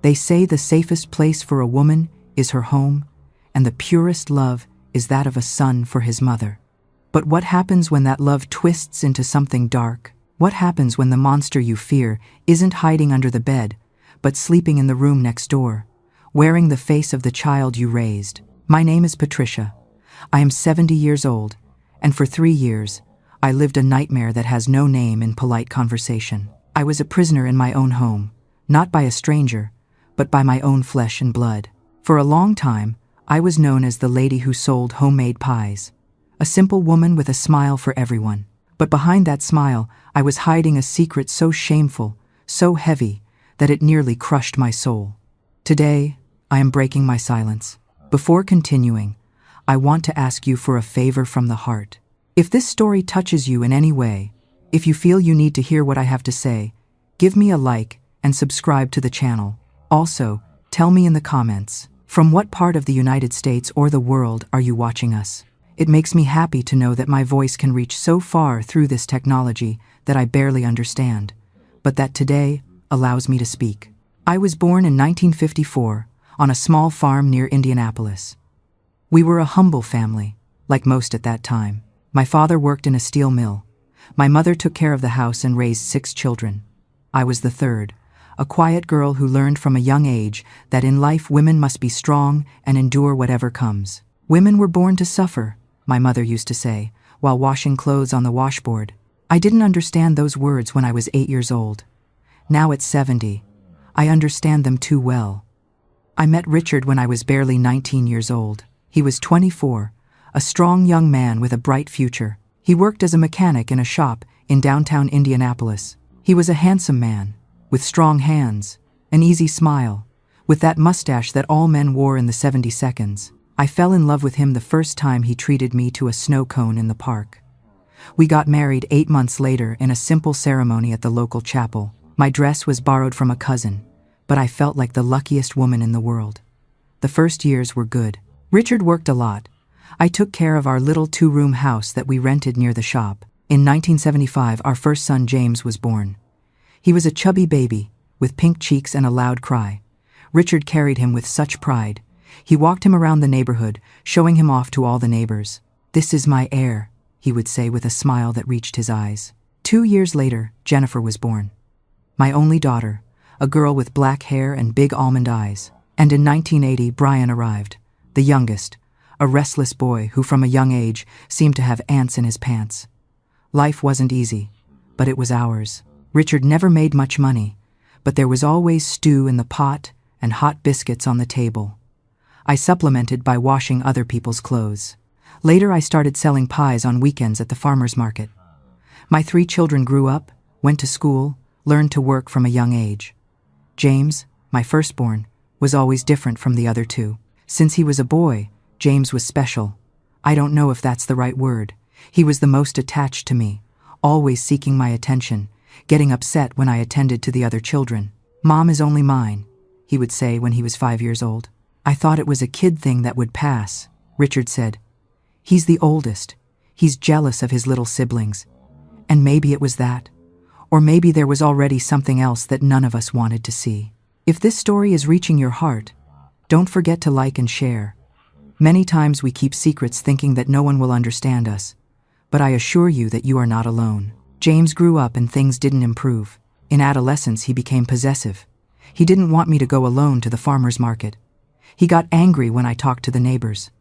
They say the safest place for a woman is her home, and the purest love is that of a son for his mother. But what happens when that love twists into something dark? What happens when the monster you fear isn't hiding under the bed, but sleeping in the room next door, wearing the face of the child you raised? My name is Patricia. I am 70 years old, and for 3 years, I lived a nightmare that has no name in polite conversation. I was a prisoner in my own home, not by a stranger, but by my own flesh and blood. For a long time, I was known as the lady who sold homemade pies, a simple woman with a smile for everyone. But behind that smile, I was hiding a secret so shameful, so heavy, that it nearly crushed my soul. Today, I am breaking my silence. Before continuing, I want to ask you for a favor from the heart. If this story touches you in any way, if you feel you need to hear what I have to say, give me a like and subscribe to the channel. Also, tell me in the comments, from what part of the United States or the world are you watching us? It makes me happy to know that my voice can reach so far through this technology that I barely understand, but that today allows me to speak. I was born in 1954 on a small farm near Indianapolis. We were a humble family, like most at that time. My father worked in a steel mill. My mother took care of the house and raised 6 children. I was the third, a quiet girl who learned from a young age that in life women must be strong and endure whatever comes. Women were born to suffer, my mother used to say, while washing clothes on the washboard. I didn't understand those words when I was 8 years old. Now at 70, I understand them too well. I met Richard when I was barely 19 years old. He was 24, a strong young man with a bright future. He worked as a mechanic in a shop in downtown Indianapolis. He was a handsome man, with strong hands, an easy smile, with that mustache that all men wore in the 70 seconds. I fell in love with him the first time he treated me to a snow cone in the park. We got married 8 months later in a simple ceremony at the local chapel. My dress was borrowed from a cousin, but I felt like the luckiest woman in the world. The first years were good. Richard worked a lot. I took care of our little 2-room house that we rented near the shop. In 1975, our first son James was born. He was a chubby baby, with pink cheeks and a loud cry. Richard carried him with such pride. He walked him around the neighborhood, showing him off to all the neighbors. "This is my heir," he would say with a smile that reached his eyes. 2 years later, Jennifer was born. My only daughter, a girl with black hair and big almond eyes. And in 1980, Brian arrived, the youngest, a restless boy who from a young age seemed to have ants in his pants. Life wasn't easy, but it was ours. Richard never made much money, but there was always stew in the pot and hot biscuits on the table. I supplemented by washing other people's clothes. Later I started selling pies on weekends at the farmer's market. My 3 children grew up, went to school, learned to work from a young age. James, my firstborn, was always different from the other 2. Since he was a boy, James was special. I don't know if that's the right word. He was the most attached to me, always seeking my attention, getting upset when I attended to the other children. "Mom is only mine," he would say when he was 5 years old. "I thought it was a kid thing that would pass," Richard said. "He's the oldest. He's jealous of his little siblings." And maybe it was that. Or maybe there was already something else that none of us wanted to see. If this story is reaching your heart, don't forget to like and share. Many times we keep secrets thinking that no one will understand us, but I assure you that you are not alone. James grew up and things didn't improve. In adolescence, he became possessive. He didn't want me to go alone to the farmer's market. He got angry when I talked to the neighbors.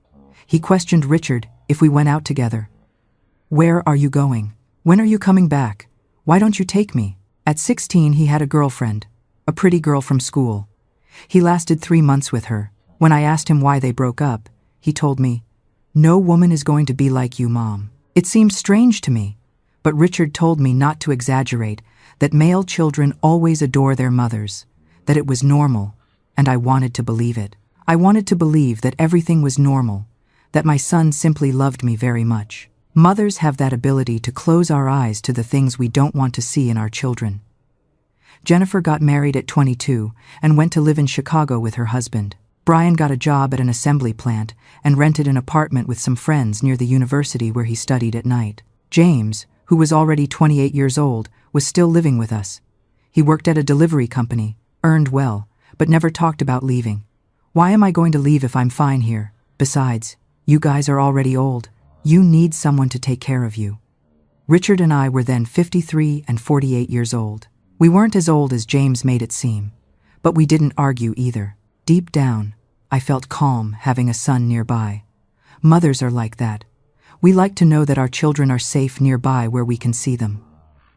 He questioned Richard if we went out together. "Where are you going? When are you coming back? Why don't you take me?" At 16, he had a girlfriend, a pretty girl from school. He lasted 3 months with her. When I asked him why they broke up, he told me, "No woman is going to be like you, Mom." It seemed strange to me, but Richard told me not to exaggerate, that male children always adore their mothers, that it was normal, and I wanted to believe it. I wanted to believe that everything was normal, that my son simply loved me very much. Mothers have that ability to close our eyes to the things we don't want to see in our children. Jennifer got married at 22 and went to live in Chicago with her husband. Brian got a job at an assembly plant and rented an apartment with some friends near the university where he studied at night. James, who was already 28 years old, was still living with us. He worked at a delivery company, earned well, but never talked about leaving. Why am I going to leave if I'm fine here? Besides, you guys are already old. You need someone to take care of you. Richard and I were then 53 and 48 years old. We weren't as old as James made it seem, but we didn't argue either. Deep down, I felt calm having a son nearby. Mothers are like that. We like to know that our children are safe nearby where we can see them.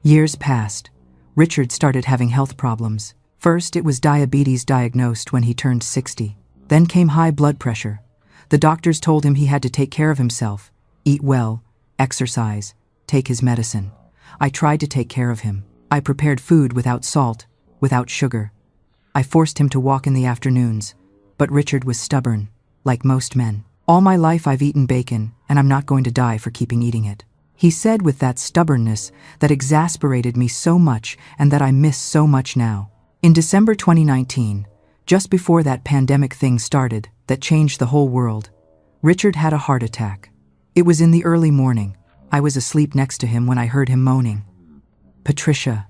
Years passed. Richard started having health problems. First, it was diabetes diagnosed when he turned 60. Then came high blood pressure. The doctors told him he had to take care of himself, eat well, exercise, take his medicine. I tried to take care of him. I prepared food without salt, without sugar. I forced him to walk in the afternoons, but Richard was stubborn, like most men. All my life I've eaten bacon, and I'm not going to die for keeping eating it. He said with that stubbornness that exasperated me so much and that I miss so much now. In December 2019, just before that pandemic thing started that changed the whole world, Richard had a heart attack. It was in the early morning. I was asleep next to him when I heard him moaning. "Patricia,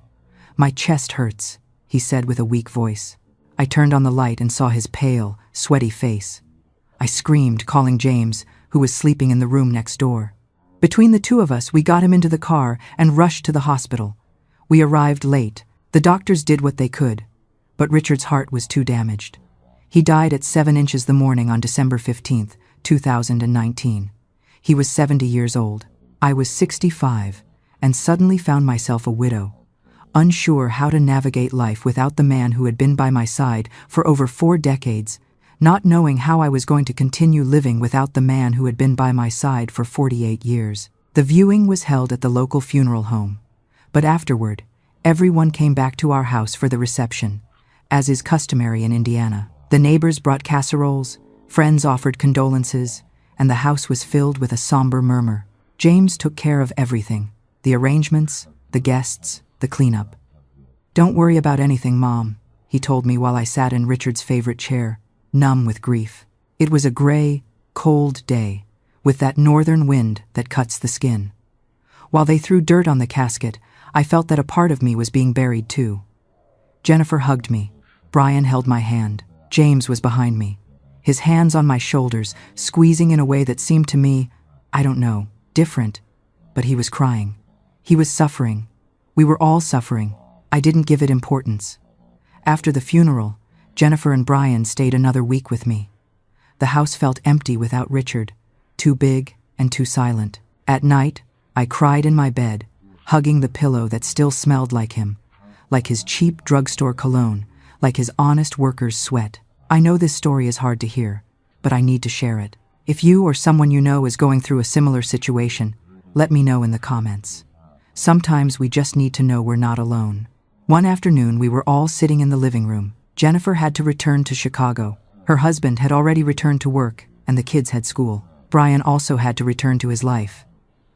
my chest hurts," he said with a weak voice. I turned on the light and saw his pale, sweaty face. I screamed, calling James, who was sleeping in the room next door. Between the two of us, we got him into the car and rushed to the hospital. We arrived late. The doctors did what they could, but Richard's heart was too damaged. He died at 7 inches the morning on December 15th, 2019. He was 70 years old. I was 65 and suddenly found myself a widow, unsure how to navigate life without the man who had been by my side for over 4 decades, not knowing how I was going to continue living without the man who had been by my side for 48 years. The viewing was held at the local funeral home, but afterward, everyone came back to our house for the reception, as is customary in Indiana. The neighbors brought casseroles, friends offered condolences, and the house was filled with a somber murmur. James took care of everything, the arrangements, the guests, the cleanup. "Don't worry about anything, Mom," he told me while I sat in Richard's favorite chair, numb with grief. It was a gray, cold day, with that northern wind that cuts the skin. While they threw dirt on the casket, I felt that a part of me was being buried too. Jennifer hugged me. Brian held my hand. James was behind me, his hands on my shoulders, squeezing in a way that seemed to me, I don't know, different. But he was crying. He was suffering. We were all suffering. I didn't give it importance. After the funeral, Jennifer and Brian stayed another week with me. The house felt empty without Richard, too big and too silent. At night, I cried in my bed, hugging the pillow that still smelled like him, like his cheap drugstore cologne, like his honest worker's sweat. I know this story is hard to hear, but I need to share it. If you or someone you know is going through a similar situation, let me know in the comments. Sometimes we just need to know we're not alone. One afternoon, we were all sitting in the living room. Jennifer had to return to Chicago. Her husband had already returned to work, and the kids had school. Brian also had to return to his life.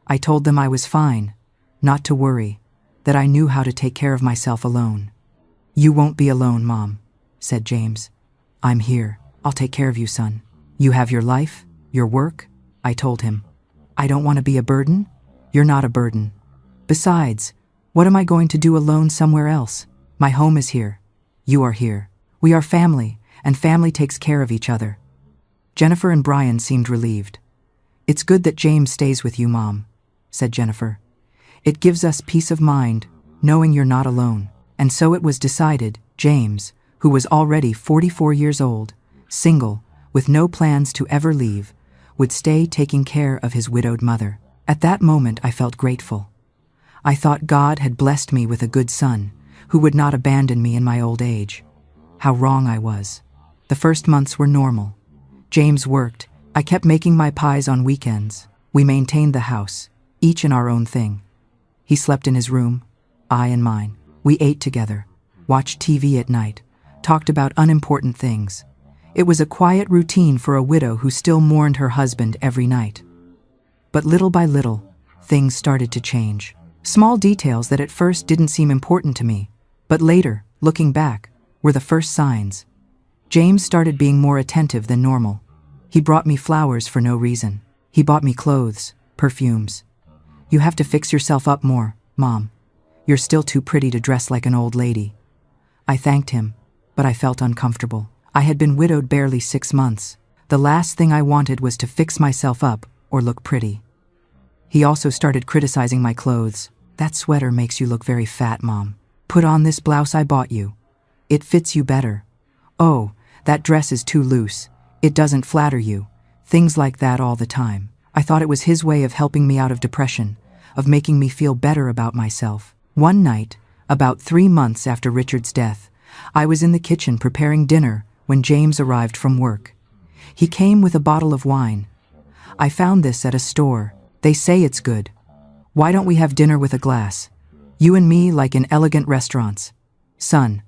I told them I was fine, not to worry, that I knew how to take care of myself alone. "You won't be alone, Mom," said James. "I'm here. I'll take care of you, son. You have your life, your work," I told him. "I don't want to be a burden." "You're not a burden. Besides, what am I going to do alone somewhere else? My home is here. You are here. We are family, and family takes care of each other." Jennifer and Brian seemed relieved. "It's good that James stays with you, Mom," said Jennifer. "It gives us peace of mind, knowing you're not alone." And so it was decided, James, who was already 44 years old, single, with no plans to ever leave, would stay taking care of his widowed mother. At that moment, I felt grateful. I thought God had blessed me with a good son, who would not abandon me in my old age. How wrong I was. The first months were normal. James worked. I kept making my pies on weekends. We maintained the house, each in our own thing. He slept in his room, I in mine. We ate together, watched TV at night, talked about unimportant things. It was a quiet routine for a widow who still mourned her husband every night. But little by little, things started to change. Small details that at first didn't seem important to me, but later, looking back, were the first signs. James started being more attentive than normal. He brought me flowers for no reason. He bought me clothes, perfumes. "You have to fix yourself up more, Mom. You're still too pretty to dress like an old lady." I thanked him, but I felt uncomfortable. I had been widowed barely 6 months. The last thing I wanted was to fix myself up or look pretty. He also started criticizing my clothes. "That sweater makes you look very fat, Mom. Put on this blouse I bought you. It fits you better. Oh, that dress is too loose. It doesn't flatter you." Things like that all the time. I thought it was his way of helping me out of depression, of making me feel better about myself. One night, about 3 months after Richard's death, I was in the kitchen preparing dinner when James arrived from work. He came with a bottle of wine. "I found this at a store. They say it's good. Why don't we have dinner with a glass? You and me like in elegant restaurants." "Son,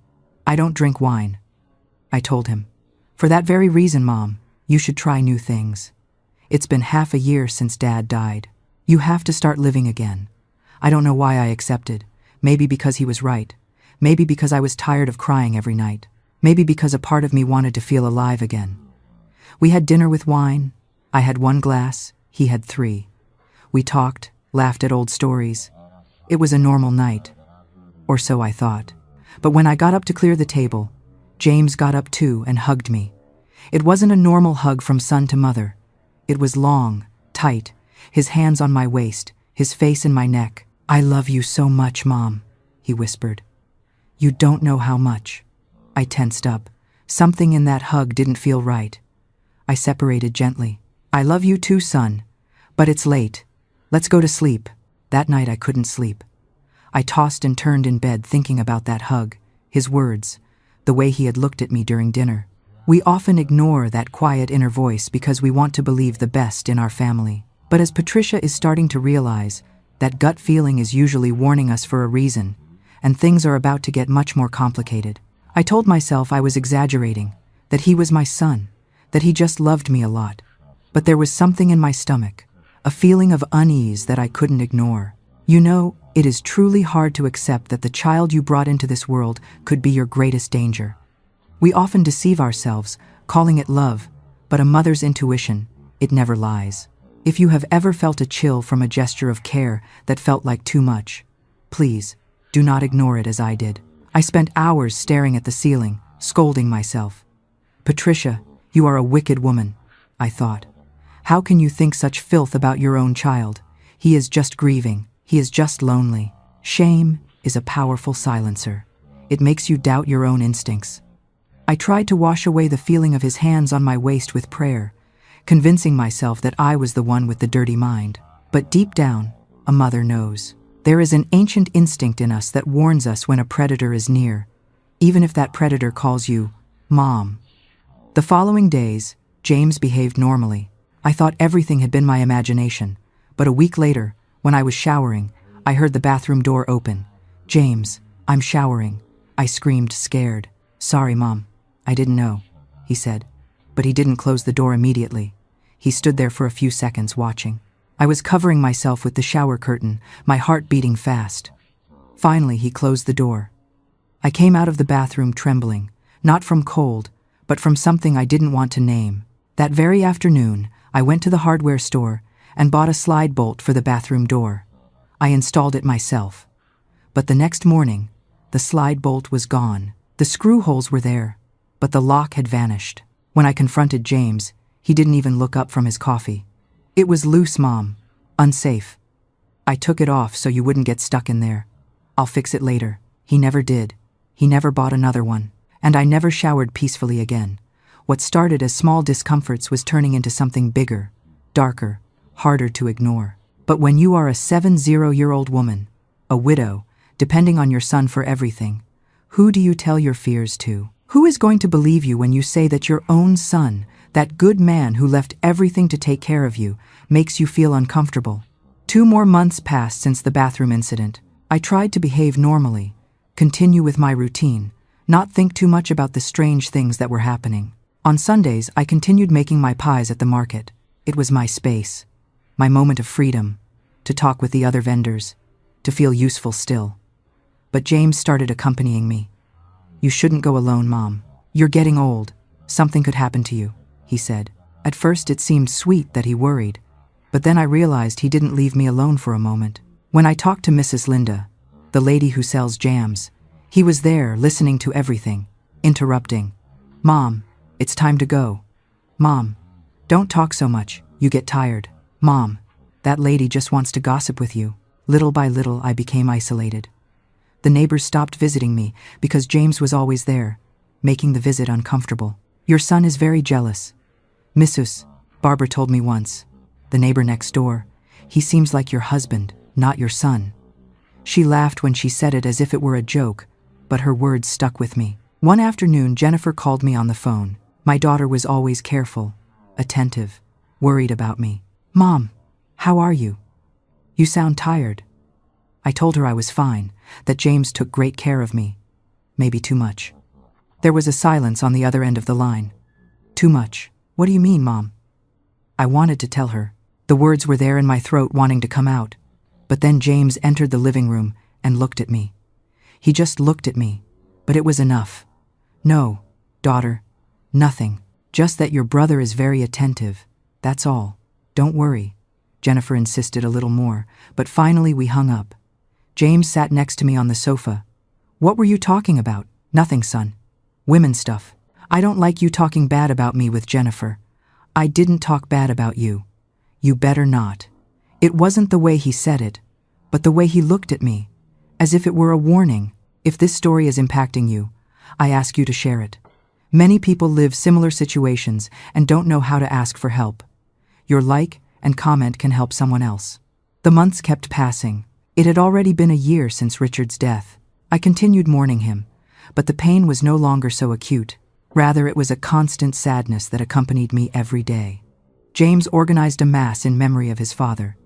I don't drink wine," I told him. "For that very reason, Mom, you should try new things. It's been half a year since Dad died. You have to start living again." I don't know why I accepted. Maybe because he was right. Maybe because I was tired of crying every night. Maybe because a part of me wanted to feel alive again. We had dinner with wine. I had 1 glass, he had 3. We talked, laughed at old stories. It was a normal night. Or so I thought. But when I got up to clear the table, James got up too and hugged me. It wasn't a normal hug from son to mother. It was long, tight, his hands on my waist, his face in my neck. "I love you so much, Mom," he whispered. "You don't know how much." I tensed up. Something in that hug didn't feel right. I separated gently. "I love you too, son. But it's late. Let's go to sleep." That night I couldn't sleep. I tossed and turned in bed thinking about that hug, his words, the way he had looked at me during dinner. We often ignore that quiet inner voice because we want to believe the best in our family. But as Patricia is starting to realize, that gut feeling is usually warning us for a reason, and things are about to get much more complicated. I told myself I was exaggerating, that he was my son, that he just loved me a lot. But there was something in my stomach, a feeling of unease that I couldn't ignore. You know, it is truly hard to accept that the child you brought into this world could be your greatest danger. We often deceive ourselves, calling it love, but a mother's intuition, it never lies. If you have ever felt a chill from a gesture of care that felt like too much, please, do not ignore it as I did. I spent hours staring at the ceiling, scolding myself. "Patricia, you are a wicked woman," I thought. "How can you think such filth about your own child? He is just grieving. He is just lonely." Shame is a powerful silencer. It makes you doubt your own instincts. I tried to wash away the feeling of his hands on my waist with prayer, convincing myself that I was the one with the dirty mind. But deep down, a mother knows. There is an ancient instinct in us that warns us when a predator is near, even if that predator calls you Mom. The following days, James behaved normally. I thought everything had been my imagination, but a week later, when I was showering, I heard the bathroom door open. "James, I'm showering," I screamed, scared. "Sorry, Mom. I didn't know," he said. But he didn't close the door immediately. He stood there for a few seconds watching. I was covering myself with the shower curtain, my heart beating fast. Finally, he closed the door. I came out of the bathroom trembling, not from cold, but from something I didn't want to name. That very afternoon, I went to the hardware store and bought a slide bolt for the bathroom door. I installed it myself. But the next morning, the slide bolt was gone. The screw holes were there, but the lock had vanished. When I confronted James, he didn't even look up from his coffee. "It was loose, Mom. Unsafe. I took it off so you wouldn't get stuck in there. I'll fix it later." He never did. He never bought another one. And I never showered peacefully again. What started as small discomforts was turning into something bigger, darker, harder to ignore. But when you are a 70-year-old woman, a widow, depending on your son for everything, who do you tell your fears to? Who is going to believe you when you say that your own son, that good man who left everything to take care of you, makes you feel uncomfortable? 2 more months passed since the bathroom incident. I tried to behave normally, continue with my routine, not think too much about the strange things that were happening. On Sundays, I continued making my pies at the market. It was my space, my moment of freedom, to talk with the other vendors, to feel useful still. But James started accompanying me. "You shouldn't go alone, Mom. You're getting old. Something could happen to you," he said. At first it seemed sweet that he worried, but then I realized he didn't leave me alone for a moment. When I talked to Mrs. Linda, the lady who sells jams, he was there listening to everything. interrupting. Mom, it's time to go. Mom, don't talk so much, you get tired. Mom, that lady just wants to gossip with you. Little by little, I became isolated. The neighbors stopped visiting me because James was always there, making the visit uncomfortable. Your son is very jealous. Missus, Barbara told me once. The neighbor next door. He seems like your husband, not your son. She laughed when she said it as if it were a joke, but her words stuck with me. One afternoon, Jennifer called me on the phone. My daughter was always careful, attentive, worried about me. Mom, how are you? You sound tired. I told her I was fine, that James took great care of me. Maybe too much. There was a silence on the other end of the line. Too much. What do you mean, Mom? I wanted to tell her. The words were there in my throat wanting to come out. But then James entered the living room and looked at me. He just looked at me, but it was enough. No, daughter, nothing. Just that your brother is very attentive. That's all. Don't worry. Jennifer insisted a little more, but finally we hung up. James sat next to me on the sofa. What were you talking about? Nothing, son. Women stuff. I don't like you talking bad about me with Jennifer. I didn't talk bad about you. You better not. It wasn't the way he said it, but the way he looked at me, as if it were a warning. If this story is impacting you, I ask you to share it. Many people live similar situations and don't know how to ask for help. Your like and comment can help someone else. The months kept passing. It had already been a year since Richard's death. I continued mourning him, but the pain was no longer so acute. Rather, it was a constant sadness that accompanied me every day. James organized a mass in memory of his father.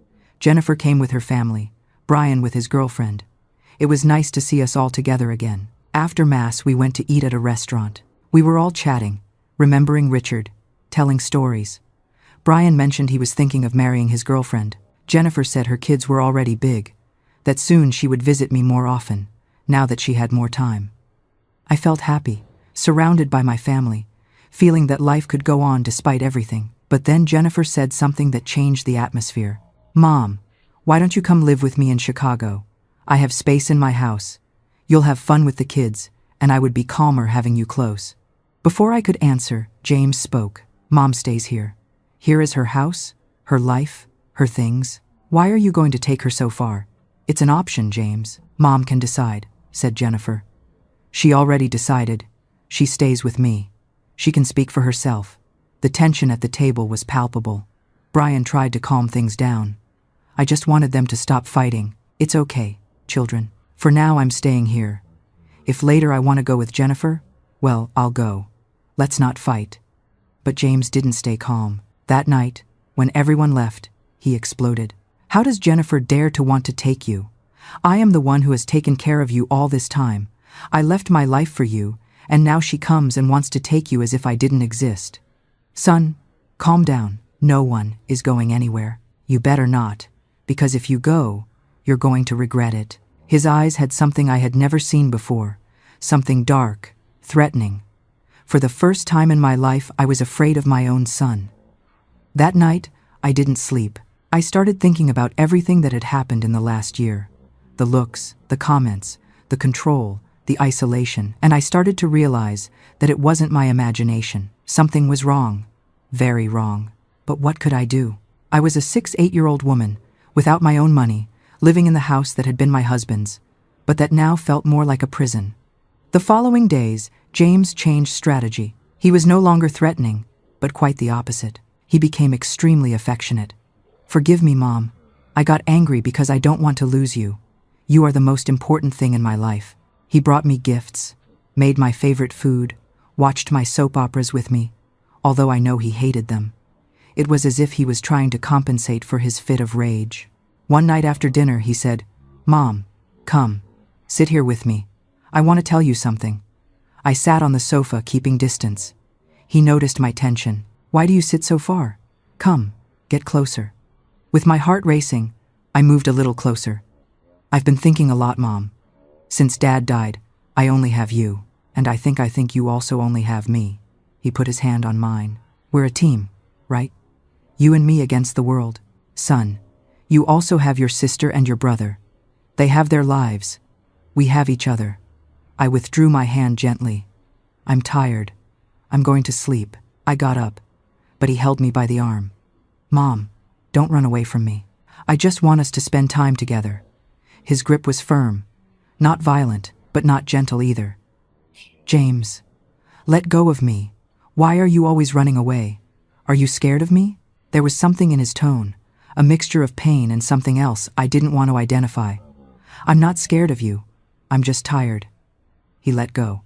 Jennifer came with her family, Brian with his girlfriend. It was nice to see us all together again. After mass, we went to eat at a restaurant. We were all chatting, remembering Richard, telling stories. Brian mentioned he was thinking of marrying his girlfriend. Jennifer said her kids were already big, that soon she would visit me more often, now that she had more time. I felt happy, surrounded by my family, feeling that life could go on despite everything. But then Jennifer said something that changed the atmosphere. Mom, why don't you come live with me in Chicago? I have space in my house. You'll have fun with the kids, and I would be calmer having you close. Before I could answer, James spoke. Mom stays here. Here is her house, her life, her things. Why are you going to take her so far? It's an option, James. Mom can decide, said Jennifer. She already decided. She stays with me. She can speak for herself. The tension at the table was palpable. Brian tried to calm things down. I just wanted them to stop fighting. It's okay, children. For now, I'm staying here. If later I want to go with Jennifer, well, I'll go. Let's not fight. But James didn't stay calm. That night, when everyone left, he exploded. How does Jennifer dare to want to take you? I am the one who has taken care of you all this time. I left my life for you, and now she comes and wants to take you as if I didn't exist. Son, calm down. No one is going anywhere. You better not, because if you go, you're going to regret it. His eyes had something I had never seen before, something dark, threatening. For the first time in my life, I was afraid of my own son. That night, I didn't sleep. I started thinking about everything that had happened in the last year. The looks, the comments, the control, the isolation, and I started to realize that it wasn't my imagination. Something was wrong, very wrong. But what could I do? I was a 8-year-old woman, without my own money, living in the house that had been my husband's, but that now felt more like a prison. The following days, James changed strategy. He was no longer threatening, but quite the opposite. He became extremely affectionate. Forgive me, Mom. I got angry because I don't want to lose you. You are the most important thing in my life. He brought me gifts, made my favorite food, watched my soap operas with me, although I know he hated them. It was as if he was trying to compensate for his fit of rage. One night after dinner, he said, Mom, come, sit here with me. I want to tell you something. I sat on the sofa, keeping distance. He noticed my tension. Why do you sit so far? Come, get closer. With my heart racing, I moved a little closer. I've been thinking a lot, Mom. Since Dad died, I only have you, and I think you also only have me. He put his hand on mine. We're a team, right? You and me against the world. Son, you also have your sister and your brother. They have their lives. We have each other. I withdrew my hand gently. I'm tired. I'm going to sleep. I got up, but he held me by the arm. Mom, don't run away from me. I just want us to spend time together. His grip was firm, not violent, but not gentle either. James, let go of me. Why are you always running away? Are you scared of me? There was something in his tone, a mixture of pain and something else I didn't want to identify. I'm not scared of you. I'm just tired. He let go.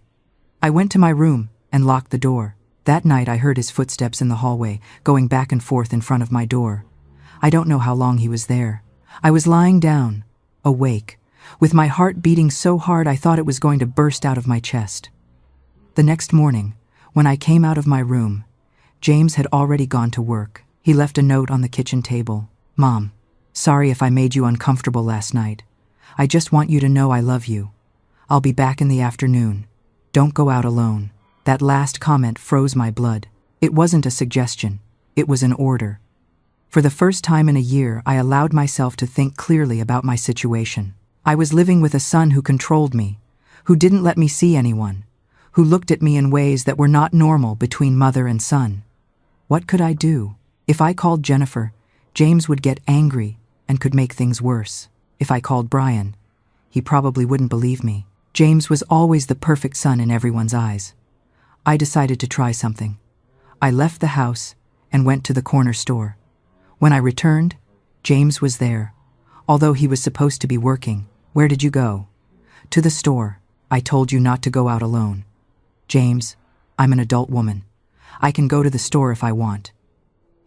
I went to my room and locked the door. That night I heard his footsteps in the hallway, going back and forth in front of my door. I don't know how long he was there. I was lying down, awake, with my heart beating so hard I thought it was going to burst out of my chest. The next morning, when I came out of my room, James had already gone to work. He left a note on the kitchen table. Mom, sorry if I made you uncomfortable last night. I just want you to know I love you. I'll be back in the afternoon. Don't go out alone. That last comment froze my blood. It wasn't a suggestion. It was an order. For the first time in a year, I allowed myself to think clearly about my situation. I was living with a son who controlled me, who didn't let me see anyone, who looked at me in ways that were not normal between mother and son. What could I do? If I called Jennifer, James would get angry and could make things worse. If I called Brian, he probably wouldn't believe me. James was always the perfect son in everyone's eyes. I decided to try something. I left the house and went to the corner store. When I returned, James was there. Although he was supposed to be working. Where did you go? To the store. I told you not to go out alone. James, I'm an adult woman. I can go to the store if I want.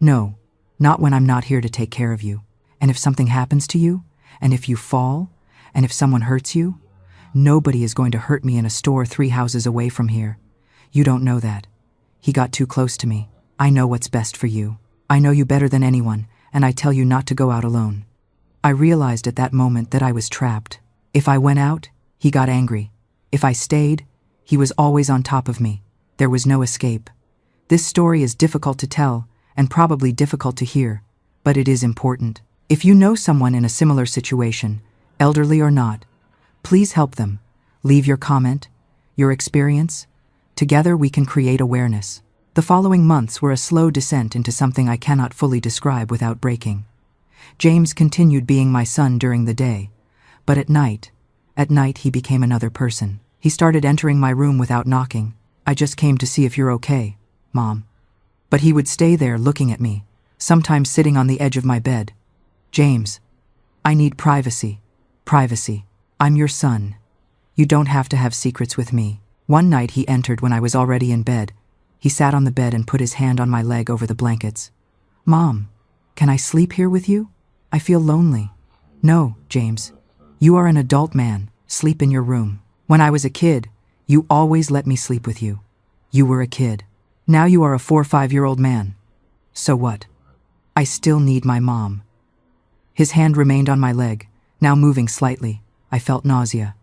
No, not when I'm not here to take care of you. And if something happens to you, and if you fall, and if someone hurts you, nobody is going to hurt me in a store 3 houses away from here. You don't know that. He got too close to me. I know what's best for you. I know you better than anyone, and I tell you not to go out alone. I realized at that moment that I was trapped. If I went out, he got angry. If I stayed, he was always on top of me. There was no escape. This story is difficult to tell, and probably difficult to hear, but it is important. If you know someone in a similar situation, elderly or not, please help them. Leave your comment, your experience. Together we can create awareness. The following months were a slow descent into something I cannot fully describe without breaking. James continued being my son during the day, but at night he became another person. He started entering my room without knocking. I just came to see if you're okay, Mom. But he would stay there looking at me, sometimes sitting on the edge of my bed. James, I need privacy. Privacy. I'm your son. You don't have to have secrets with me. One night he entered when I was already in bed. He sat on the bed and put his hand on my leg over the blankets. Mom, can I sleep here with you? I feel lonely. No, James. You are an adult man. Sleep in your room. When I was a kid, you always let me sleep with you. You were a kid. Now you are a 4 or 5-year-old man. So what? I still need my mom. His hand remained on my leg, now moving slightly. I felt nausea.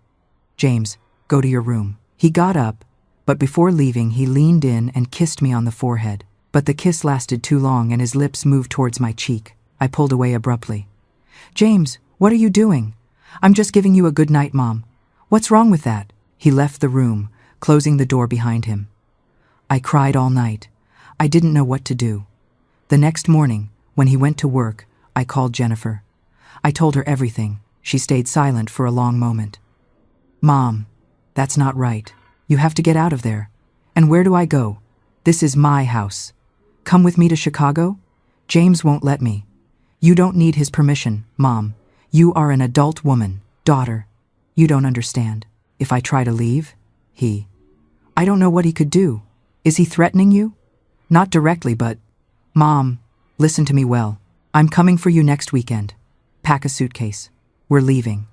James, go to your room. He got up, but before leaving he leaned in and kissed me on the forehead. But the kiss lasted too long and his lips moved towards my cheek. I pulled away abruptly. James, what are you doing? I'm just giving you a good night, Mom. What's wrong with that? He left the room, closing the door behind him. I cried all night. I didn't know what to do. The next morning, when he went to work, I called Jennifer. I told her everything. She stayed silent for a long moment. Mom, that's not right. You have to get out of there. And where do I go? This is my house. Come with me to Chicago? James won't let me. You don't need his permission, Mom. You are an adult woman, daughter. You don't understand. If I try to leave, I don't know what he could do. Is he threatening you? Not directly, but... Mom, listen to me well. I'm coming for you next weekend. Pack a suitcase. We're leaving.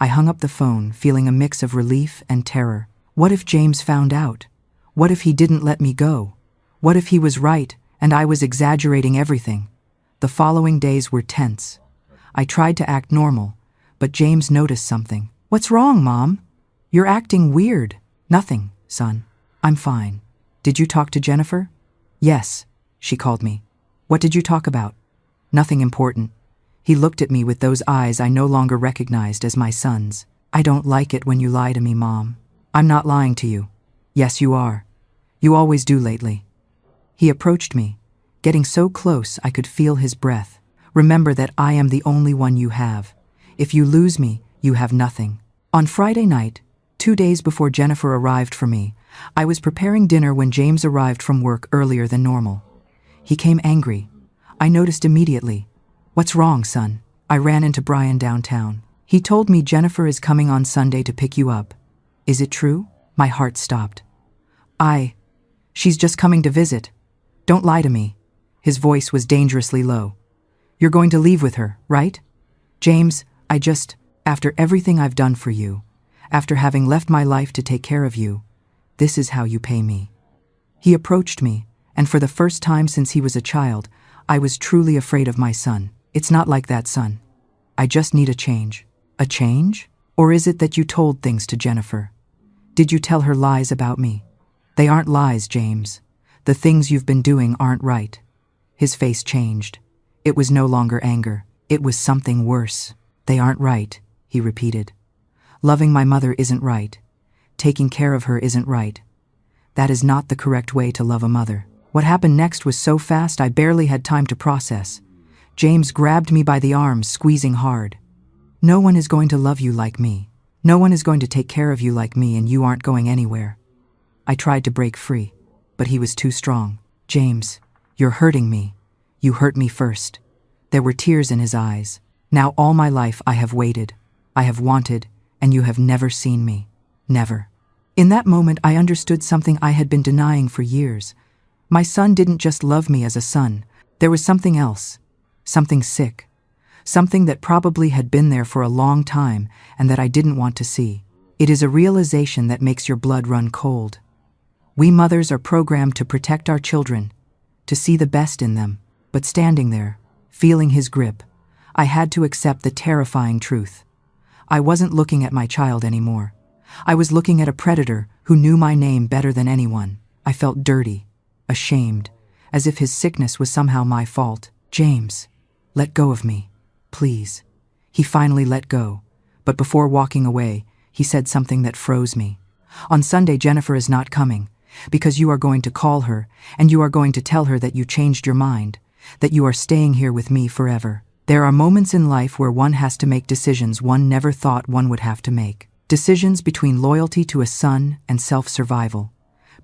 I hung up the phone, feeling a mix of relief and terror. What if James found out? What if he didn't let me go? What if he was right and I was exaggerating everything? The following days were tense. I tried to act normal, but James noticed something. What's wrong, Mom? You're acting weird. Nothing, son. I'm fine. Did you talk to Jennifer? Yes, she called me. What did you talk about? Nothing important. He looked at me with those eyes I no longer recognized as my son's. I don't like it when you lie to me, Mom. I'm not lying to you. Yes, you are. You always do lately. He approached me, getting so close I could feel his breath. Remember that I am the only one you have. If you lose me, you have nothing. On Friday night, 2 days before Jennifer arrived for me, I was preparing dinner when James arrived from work earlier than normal. He came angry. I noticed immediately. What's wrong, son? I ran into Brian downtown. He told me Jennifer is coming on Sunday to pick you up. Is it true? My heart stopped. She's just coming to visit. Don't lie to me. His voice was dangerously low. You're going to leave with her, right? James, after everything I've done for you, after having left my life to take care of you, this is how you pay me. He approached me, and for the first time since he was a child, I was truly afraid of my son. It's not like that, son. I just need a change. A change? Or is it that you told things to Jennifer? Did you tell her lies about me? They aren't lies, James. The things you've been doing aren't right. His face changed. It was no longer anger. It was something worse. They aren't right, he repeated. Loving my mother isn't right. Taking care of her isn't right. That is not the correct way to love a mother. What happened next was so fast I barely had time to process. James grabbed me by the arms, squeezing hard. No one is going to love you like me. No one is going to take care of you like me, and you aren't going anywhere. I tried to break free, but he was too strong. James, you're hurting me. You hurt me first. There were tears in his eyes. Now all my life I have waited. I have wanted, and you have never seen me. Never. In that moment I understood something I had been denying for years. My son didn't just love me as a son. There was something else. Something sick. Something that probably had been there for a long time and that I didn't want to see. It is a realization that makes your blood run cold. We mothers are programmed to protect our children, to see the best in them. But standing there, feeling his grip, I had to accept the terrifying truth. I wasn't looking at my child anymore. I was looking at a predator who knew my name better than anyone. I felt dirty, ashamed, as if his sickness was somehow my fault. James, let go of me, please. He finally let go, but before walking away, he said something that froze me. On Sunday, Jennifer is not coming, because you are going to call her, and you are going to tell her that you changed your mind, that you are staying here with me forever. There are moments in life where one has to make decisions one never thought one would have to make. Decisions between loyalty to a son and self-survival,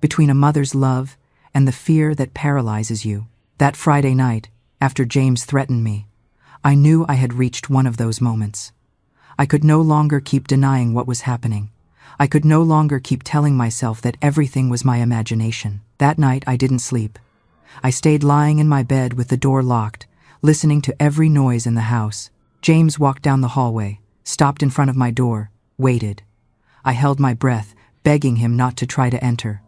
between a mother's love and the fear that paralyzes you. That Friday night, after James threatened me, I knew I had reached one of those moments. I could no longer keep denying what was happening. I could no longer keep telling myself that everything was my imagination. That night I didn't sleep. I stayed lying in my bed with the door locked, listening to every noise in the house. James walked down the hallway, stopped in front of my door, waited. I held my breath, begging him not to try to enter.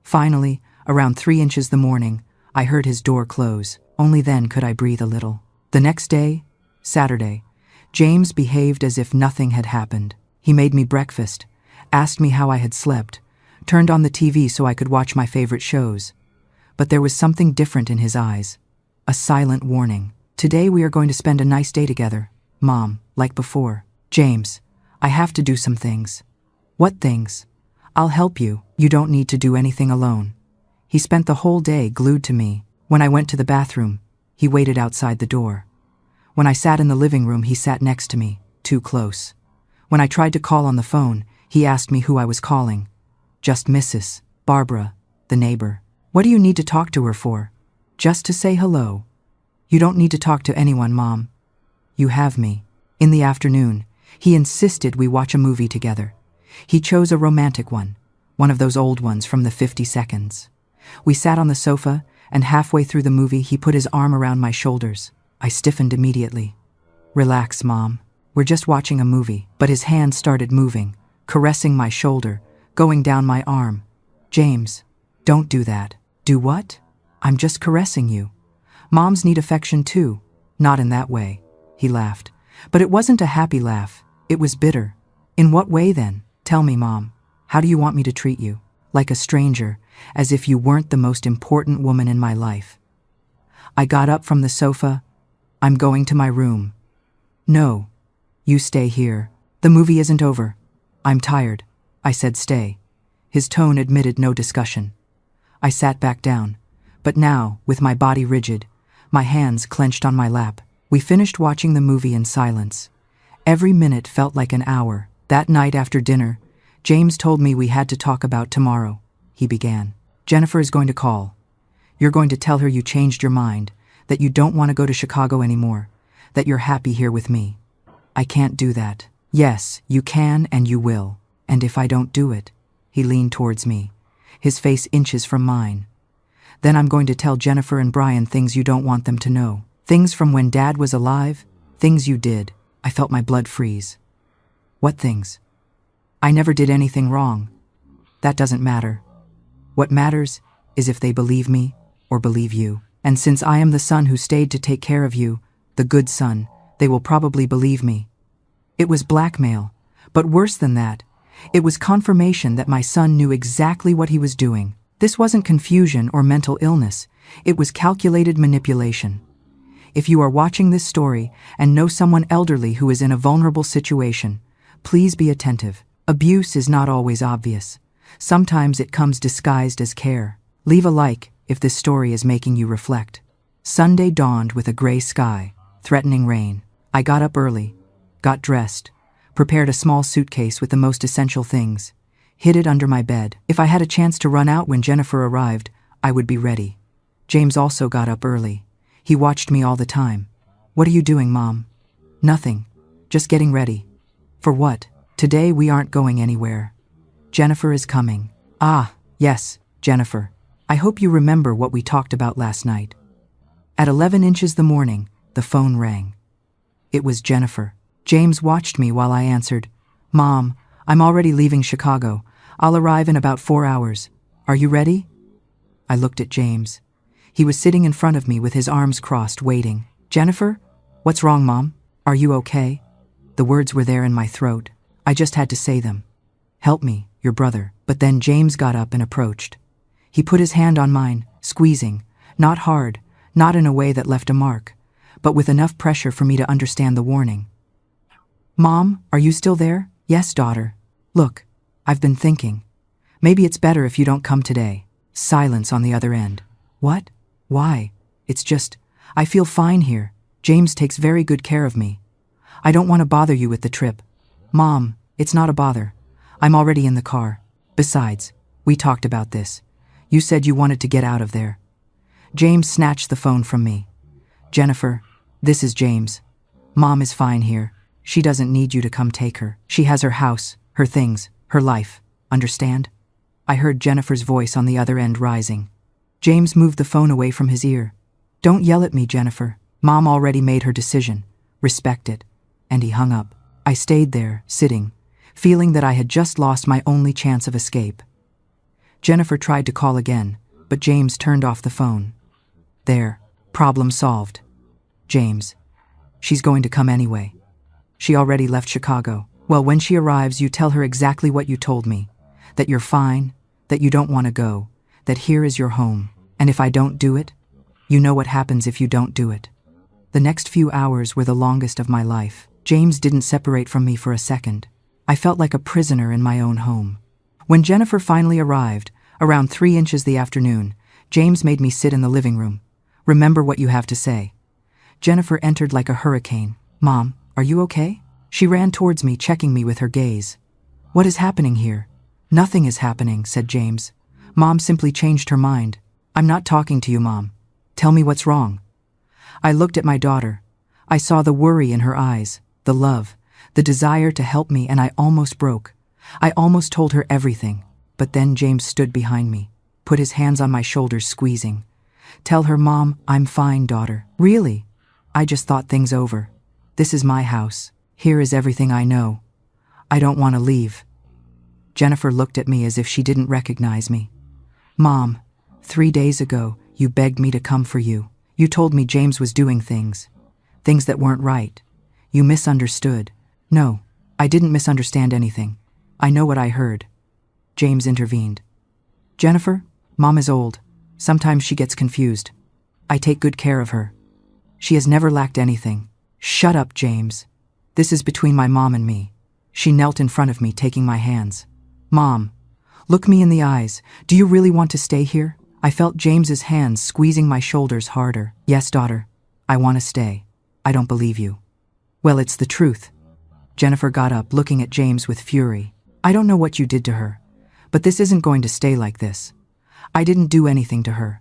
Finally, around 3 inches the morning, I heard his door close. Only then could I breathe a little. The next day, Saturday, James behaved as if nothing had happened. He made me breakfast, asked me how I had slept, turned on the TV so I could watch my favorite shows. But there was something different in his eyes. A silent warning. Today we are going to spend a nice day together, Mom, like before. James, I have to do some things. What things? I'll help you. You don't need to do anything alone. He spent the whole day glued to me. When I went to the bathroom, he waited outside the door. When I sat in the living room, he sat next to me, too close. When I tried to call on the phone, he asked me who I was calling. Just Mrs. Barbara, the neighbor. What do you need to talk to her for? Just to say hello. You don't need to talk to anyone, Mom. You have me. In the afternoon, he insisted we watch a movie together. He chose a romantic one of those old ones from the 50 seconds. We sat on the sofa, and halfway through the movie, he put his arm around my shoulders. I stiffened immediately. Relax, Mom. We're just watching a movie. But his hand started moving, caressing my shoulder, going down my arm. James, don't do that. Do what? I'm just caressing you. Moms need affection too. Not in that way. He laughed. But it wasn't a happy laugh. It was bitter. In what way then? Tell me, Mom. How do you want me to treat you? Like a stranger, as if you weren't the most important woman in my life. I got up from the sofa. I'm going to my room. No. You stay here. The movie isn't over. I'm tired. I said stay. His tone admitted no discussion. I sat back down. But now, with my body rigid, my hands clenched on my lap, we finished watching the movie in silence. Every minute felt like an hour. That night after dinner, James told me we had to talk about tomorrow. He began. Jennifer is going to call. You're going to tell her you changed your mind, that you don't want to go to Chicago anymore, that you're happy here with me. I can't do that. Yes, you can and you will. And if I don't do it, he leaned towards me, his face inches from mine. Then I'm going to tell Jennifer and Brian things you don't want them to know. Things from when Dad was alive, things you did. I felt my blood freeze. What things? I never did anything wrong. That doesn't matter. What matters is if they believe me or believe you. And since I am the son who stayed to take care of you, the good son, they will probably believe me. It was blackmail, but worse than that, it was confirmation that my son knew exactly what he was doing. This wasn't confusion or mental illness, it was calculated manipulation. If you are watching this story and know someone elderly who is in a vulnerable situation, please be attentive. Abuse is not always obvious. Sometimes it comes disguised as care. Leave a like if this story is making you reflect. Sunday dawned with a gray sky, threatening rain. I got up early, got dressed, prepared a small suitcase with the most essential things, hid it under my bed. If I had a chance to run out when Jennifer arrived, I would be ready. James also got up early. He watched me all the time. What are you doing, Mom? Nothing. Just getting ready. For what? Today we aren't going anywhere. Jennifer is coming. Ah, yes, Jennifer. I hope you remember what we talked about last night. At 11 inches the morning, the phone rang. It was Jennifer. James watched me while I answered. Mom, I'm already leaving Chicago. I'll arrive in about 4 hours. Are you ready? I looked at James. He was sitting in front of me with his arms crossed, waiting. Jennifer? What's wrong, Mom? Are you okay? The words were there in my throat. I just had to say them. Help me, your brother. But then James got up and approached. He put his hand on mine, squeezing, not hard, not in a way that left a mark, but with enough pressure for me to understand the warning. Mom, are you still there? Yes, daughter. Look, I've been thinking. Maybe it's better if you don't come today. Silence on the other end. What? Why? It's just, I feel fine here. James takes very good care of me. I don't want to bother you with the trip. Mom, it's not a bother. I'm already in the car. Besides, we talked about this. You said you wanted to get out of there. James snatched the phone from me. Jennifer, this is James. Mom is fine here. She doesn't need you to come take her. She has her house, her things, her life. Understand? I heard Jennifer's voice on the other end rising. James moved the phone away from his ear. Don't yell at me, Jennifer. Mom already made her decision. Respect it. And he hung up. I stayed there, sitting, feeling that I had just lost my only chance of escape. Jennifer tried to call again, but James turned off the phone. There, problem solved. James. She's going to come anyway. She already left Chicago. Well, when she arrives, you tell her exactly what you told me. That you're fine, that you don't want to go, that here is your home. And if I don't do it, you know what happens if you don't do it. The next few hours were the longest of my life. James didn't separate from me for a second. I felt like a prisoner in my own home. When Jennifer finally arrived, around 3 inches the afternoon, James made me sit in the living room. Remember what you have to say. Jennifer entered like a hurricane. Mom, are you okay? She ran towards me, checking me with her gaze. What is happening here? Nothing is happening, said James. Mom simply changed her mind. I'm not talking to you, Mom. Tell me what's wrong. I looked at my daughter. I saw the worry in her eyes, the love, the desire to help me, and I almost broke. I almost told her everything. But then James stood behind me, put his hands on my shoulders, squeezing. Tell her, Mom, I'm fine, daughter. Really? I just thought things over. This is my house. Here is everything I know. I don't want to leave. Jennifer looked at me as if she didn't recognize me. Mom, 3 days ago, you begged me to come for you. You told me James was doing things that weren't right. You misunderstood. No, I didn't misunderstand anything. I know what I heard. James intervened. Jennifer, Mom is old. Sometimes she gets confused. I take good care of her. She has never lacked anything. Shut up, James. This is between my mom and me. She knelt in front of me, taking my hands. Mom, look me in the eyes. Do you really want to stay here? I felt James's hands squeezing my shoulders harder. Yes, daughter, I want to stay. I don't believe you. Well, it's the truth. Jennifer got up, looking at James with fury. I don't know what you did to her, but this isn't going to stay like this. I didn't do anything to her.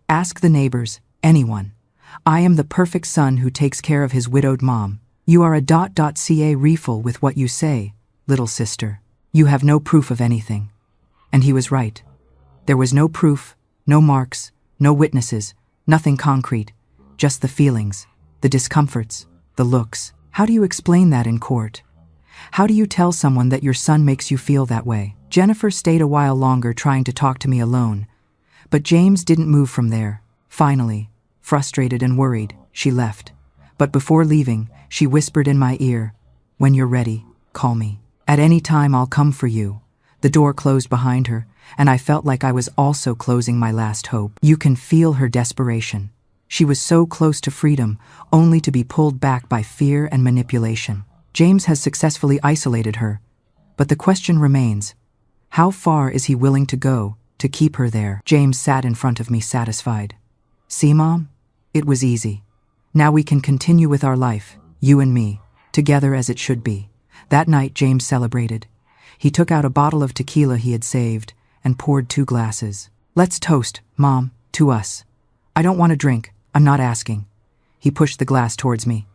Ask the neighbors, anyone. I am the perfect son who takes care of his widowed mom. You are a .ca refill with what you say, little sister. You have no proof of anything. And he was right. There was no proof, no marks, no witnesses, nothing concrete, just the feelings, the discomforts, the looks. How do you explain that in court? How do you tell someone that your son makes you feel that way? Jennifer stayed a while longer trying to talk to me alone, but James didn't move from there. Finally, frustrated and worried, she left. But before leaving, she whispered in my ear, "When you're ready, call me. At any time I'll come for you." The door closed behind her, and I felt like I was also closing my last hope. You can feel her desperation. She was so close to freedom, only to be pulled back by fear and manipulation. James has successfully isolated her, but the question remains, how far is he willing to go to keep her there? James sat in front of me, satisfied. See, Mom? It was easy. Now we can continue with our life, you and me, together as it should be. That night, James celebrated. He took out a bottle of tequila he had saved and poured 2 glasses. Let's toast, Mom, to us. I don't want to drink. I'm not asking. He pushed the glass towards me.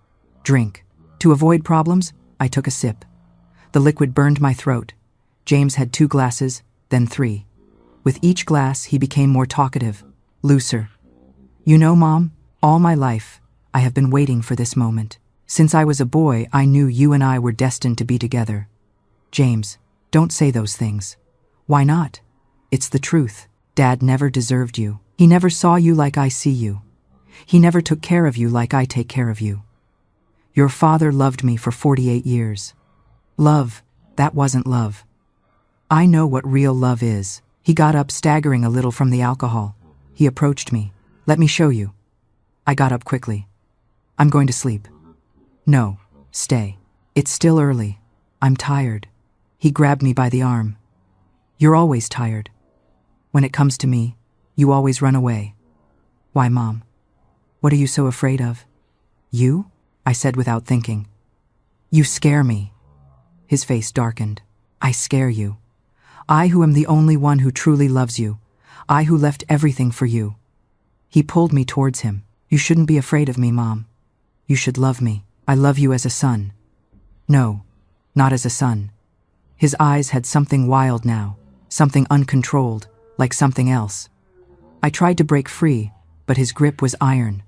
Drink. To avoid problems, I took a sip. The liquid burned my throat. James had 2 glasses, then 3. With each glass, he became more talkative, looser. You know, Mom, all my life, I have been waiting for this moment. Since I was a boy, I knew you and I were destined to be together. James, don't say those things. Why not? It's the truth. Dad never deserved you. He never saw you like I see you. He never took care of you like I take care of you. Your father loved me for 48 years. Love, that wasn't love. I know what real love is. He got up, staggering a little from the alcohol. He approached me. Let me show you. I got up quickly. I'm going to sleep. No, stay. It's still early. I'm tired. He grabbed me by the arm. You're always tired. When it comes to me, you always run away. Why, Mom? What are you so afraid of? You? I said without thinking. You scare me. His face darkened. I scare you. I who am the only one who truly loves you. I who left everything for you. He pulled me towards him. You shouldn't be afraid of me, Mom. You should love me. I love you as a son. No, not as a son. His eyes had something wild now, something uncontrolled, like something else. I tried to break free, but his grip was iron.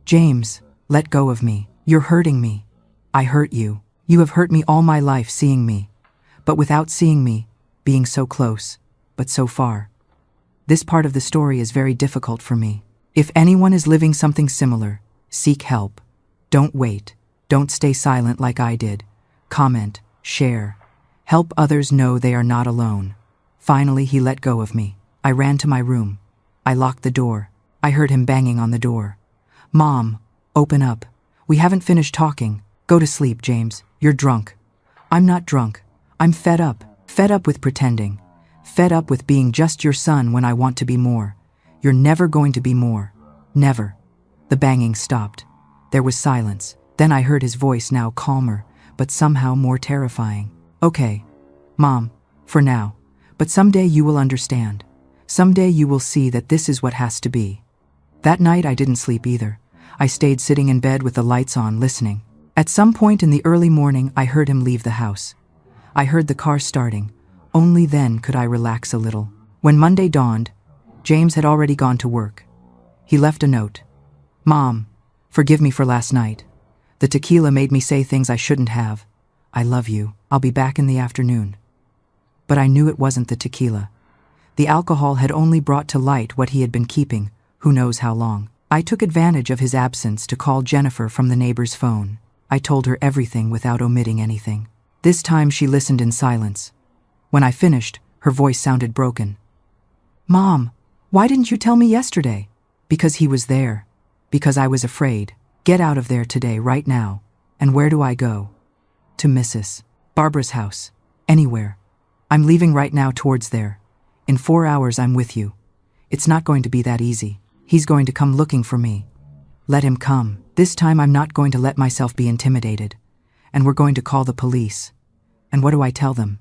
James, let go of me. You're hurting me. I hurt you. You have hurt me all my life, seeing me, but without seeing me, being so close, but so far. This part of the story is very difficult for me. If anyone is living something similar, seek help. Don't wait. Don't stay silent like I did. Comment, share. Help others know they are not alone. Finally, he let go of me. I ran to my room. I locked the door. I heard him banging on the door. Mom, open up. We haven't finished talking. Go to sleep, James. You're drunk. I'm not drunk. I'm fed up. Fed up with pretending. Fed up with being just your son when I want to be more. You're never going to be more. Never. The banging stopped. There was silence. Then I heard his voice, now calmer, but somehow more terrifying. Okay, Mom, for now. But someday you will understand. Someday you will see that this is what has to be. That night I didn't sleep either. I stayed sitting in bed with the lights on, listening. At some point in the early morning, I heard him leave the house. I heard the car starting. Only then could I relax a little. When Monday dawned, James had already gone to work. He left a note. Mom, forgive me for last night. The tequila made me say things I shouldn't have. I love you. I'll be back in the afternoon. But I knew it wasn't the tequila. The alcohol had only brought to light what he had been keeping, who knows how long. I took advantage of his absence to call Jennifer from the neighbor's phone. I told her everything without omitting anything. This time she listened in silence. When I finished, her voice sounded broken. Mom, why didn't you tell me yesterday? Because he was there. Because I was afraid. Get out of there today, right now. And where do I go? To Mrs. Barbara's house. Anywhere. I'm leaving right now towards there. In 4 hours I'm with you. It's not going to be that easy. He's going to come looking for me. Let him come. This time I'm not going to let myself be intimidated. And we're going to call the police. And what do I tell them?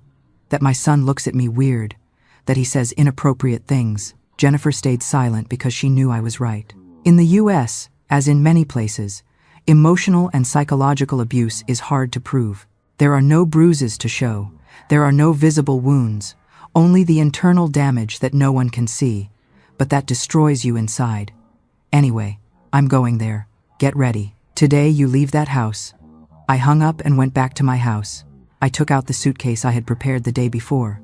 That my son looks at me weird, that he says inappropriate things. Jennifer stayed silent because she knew I was right. In the US, as in many places, emotional and psychological abuse is hard to prove. There are no bruises to show. There are no visible wounds, only the internal damage that no one can see, but that destroys you inside. Anyway, I'm going there. Get ready. Today you leave that house. I hung up and went back to my house. I took out the suitcase I had prepared the day before.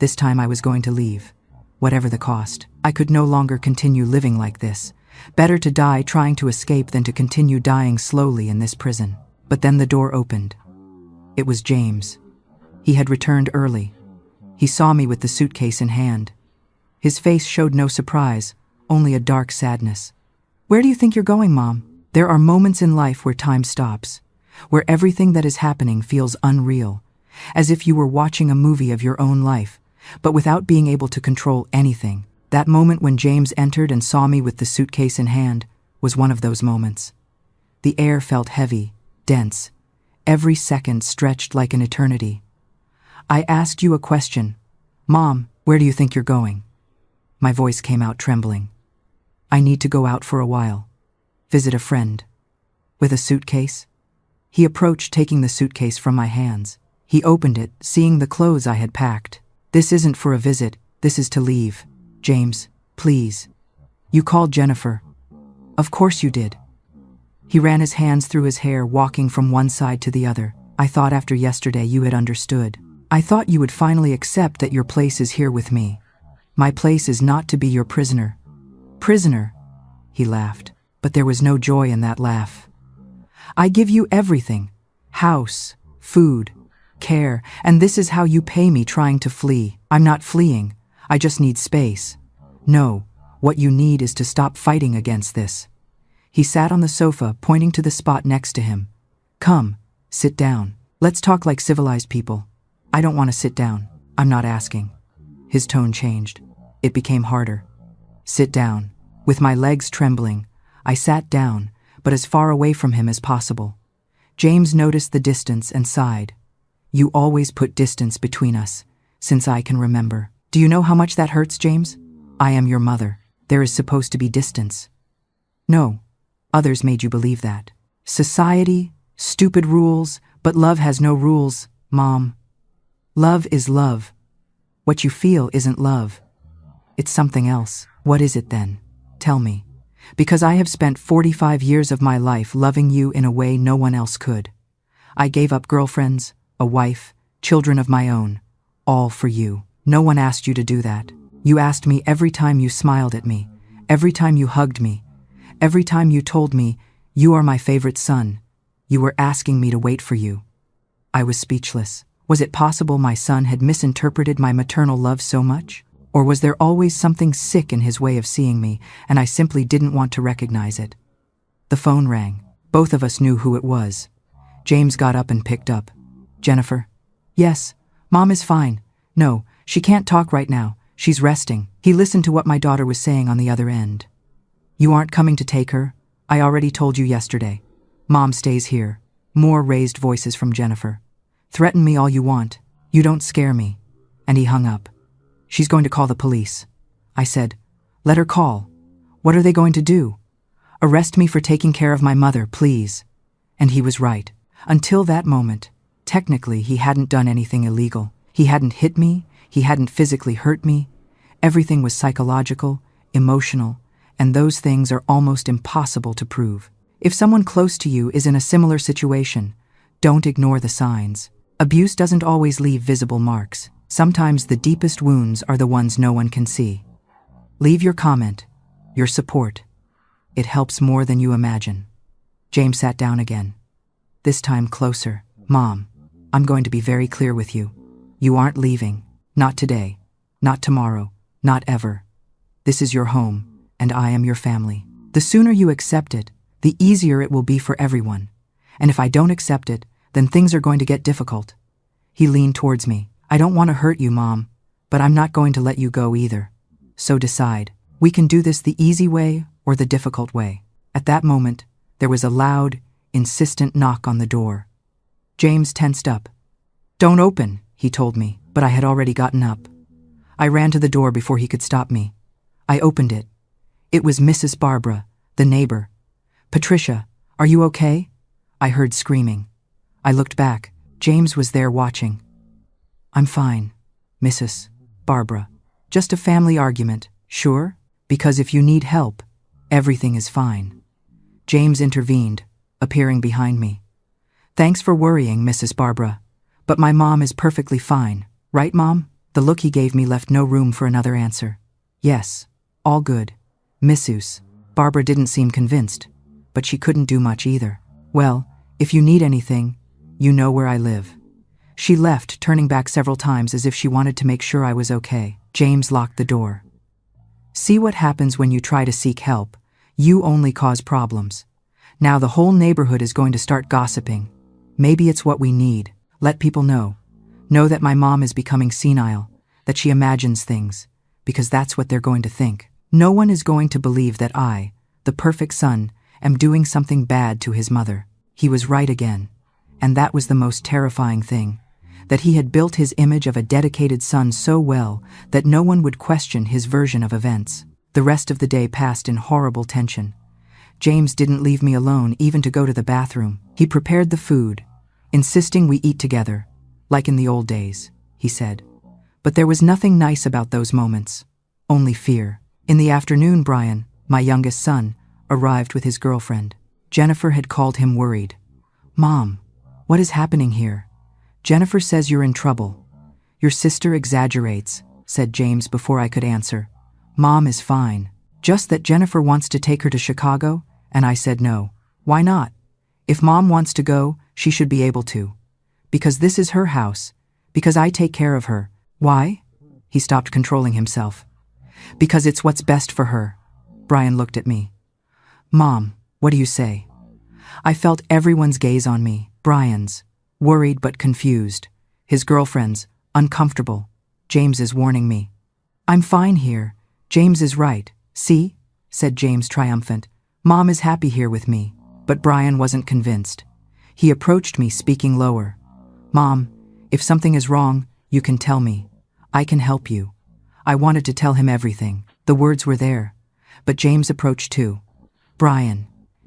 This time I was going to leave. Whatever the cost. I could no longer continue living like this. Better to die trying to escape than to continue dying slowly in this prison. But then the door opened. It was James. He had returned early. He saw me with the suitcase in hand. His face showed no surprise, only a dark sadness. Where do you think you're going, Mom? There are moments in life where time stops, where everything that is happening feels unreal, as if you were watching a movie of your own life, but without being able to control anything. That moment when James entered and saw me with the suitcase in hand was one of those moments. The air felt heavy, dense. Every second stretched like an eternity. I asked you a question. Mom, where do you think you're going? My voice came out trembling. I need to go out for a while. Visit a friend. With a suitcase? He approached, taking the suitcase from my hands. He opened it, seeing the clothes I had packed. This isn't for a visit, this is to leave. James, please. You called Jennifer. Of course you did. He ran his hands through his hair, walking from one side to the other. I thought after yesterday you had understood. I thought you would finally accept that your place is here with me. My place is not to be your prisoner. Prisoner? He laughed, but there was no joy in that laugh. I give you everything. House, food, care, and this is how you pay me trying to flee. I'm not fleeing. I just need space. No, what you need is to stop fighting against this. He sat on the sofa, pointing to the spot next to him. Come, sit down. Let's talk like civilized people. I don't want to sit down. I'm not asking. His tone changed. It became harder. Sit down. With my legs trembling, I sat down, but as far away from him as possible. James noticed the distance and sighed. You always put distance between us, since I can remember. Do you know how much that hurts, James? I am your mother. There is supposed to be distance. No, others made you believe that. Society, stupid rules, but love has no rules, Mom. Love is love. What you feel isn't love. It's something else. What is it then? Tell me. Because I have spent 45 years of my life loving you in a way no one else could. I gave up girlfriends, a wife, children of my own, all for you. No one asked you to do that. You asked me every time you smiled at me, every time you hugged me, every time you told me, you are my favorite son. You were asking me to wait for you. I was speechless. Was it possible my son had misinterpreted my maternal love so much? Or was there always something sick in his way of seeing me, and I simply didn't want to recognize it? The phone rang. Both of us knew who it was. James got up and picked up. Jennifer? Yes, Mom is fine. No, she can't talk right now. She's resting. He listened to what my daughter was saying on the other end. You aren't coming to take her? I already told you yesterday. Mom stays here. More raised voices from Jennifer. Threaten me all you want. You don't scare me. And he hung up. She's going to call the police. I said, let her call. What are they going to do? Arrest me for taking care of my mother, please. And he was right. Until that moment, technically he hadn't done anything illegal. He hadn't hit me. He hadn't physically hurt me. Everything was psychological, emotional, and those things are almost impossible to prove. If someone close to you is in a similar situation, don't ignore the signs. Abuse doesn't always leave visible marks. Sometimes the deepest wounds are the ones no one can see. Leave your comment, your support. It helps more than you imagine. James sat down again. This time closer. Mom, I'm going to be very clear with you. You aren't leaving. Not today. Not tomorrow. Not ever. This is your home, and I am your family. The sooner you accept it, the easier it will be for everyone. And if I don't accept it, then things are going to get difficult. He leaned towards me. I don't want to hurt you, Mom, but I'm not going to let you go either. So decide. We can do this the easy way or the difficult way. At that moment, there was a loud, insistent knock on the door. James tensed up. "Don't open," he told me, but I had already gotten up. I ran to the door before he could stop me. I opened it. It was Mrs. Barbara, the neighbor. "Patricia, are you okay?" I heard screaming. I looked back. James was there watching. "I'm fine, Mrs. Barbara. Just a family argument, sure? Because if you need help, everything is fine." James intervened, appearing behind me. "Thanks for worrying, Mrs. Barbara. But my mom is perfectly fine, right, Mom?" The look he gave me left no room for another answer. "Yes, all good, Mrs. Barbara." Didn't seem convinced, but she couldn't do much either. "Well, if you need anything, you know where I live." She left, turning back several times as if she wanted to make sure I was okay. James locked the door. "See what happens when you try to seek help. You only cause problems. Now the whole neighborhood is going to start gossiping. Maybe it's what we need. Let people know. Know that my mom is becoming senile, that she imagines things, because that's what they're going to think. No one is going to believe that I, the perfect son, am doing something bad to his mother." He was right again. And that was the most terrifying thing, that he had built his image of a dedicated son so well that no one would question his version of events. The rest of the day passed in horrible tension. James didn't leave me alone even to go to the bathroom. He prepared the food, insisting we eat together, like in the old days, he said. But there was nothing nice about those moments, only fear. In the afternoon, Brian, my youngest son, arrived with his girlfriend. Jennifer had called him worried. "Mom, what is happening here? Jennifer says you're in trouble." "Your sister exaggerates," said James before I could answer. "Mom is fine. Just that Jennifer wants to take her to Chicago, and I said no." "Why not? If Mom wants to go, she should be able to. Because this is her house. Because I take care of her." "Why?" He stopped controlling himself. "Because it's what's best for her." Brian looked at me. "Mom, what do you say?" I felt everyone's gaze on me. Brian's, worried but confused. His girlfriend's, uncomfortable. James is warning me. "I'm fine here. James is right. See?" said James, triumphant. "Mom is happy here with me." But Brian wasn't convinced. He approached me, speaking lower. "Mom, if something is wrong, you can tell me. I can help you." I wanted to tell him everything. The words were there. But James approached too. "Brian,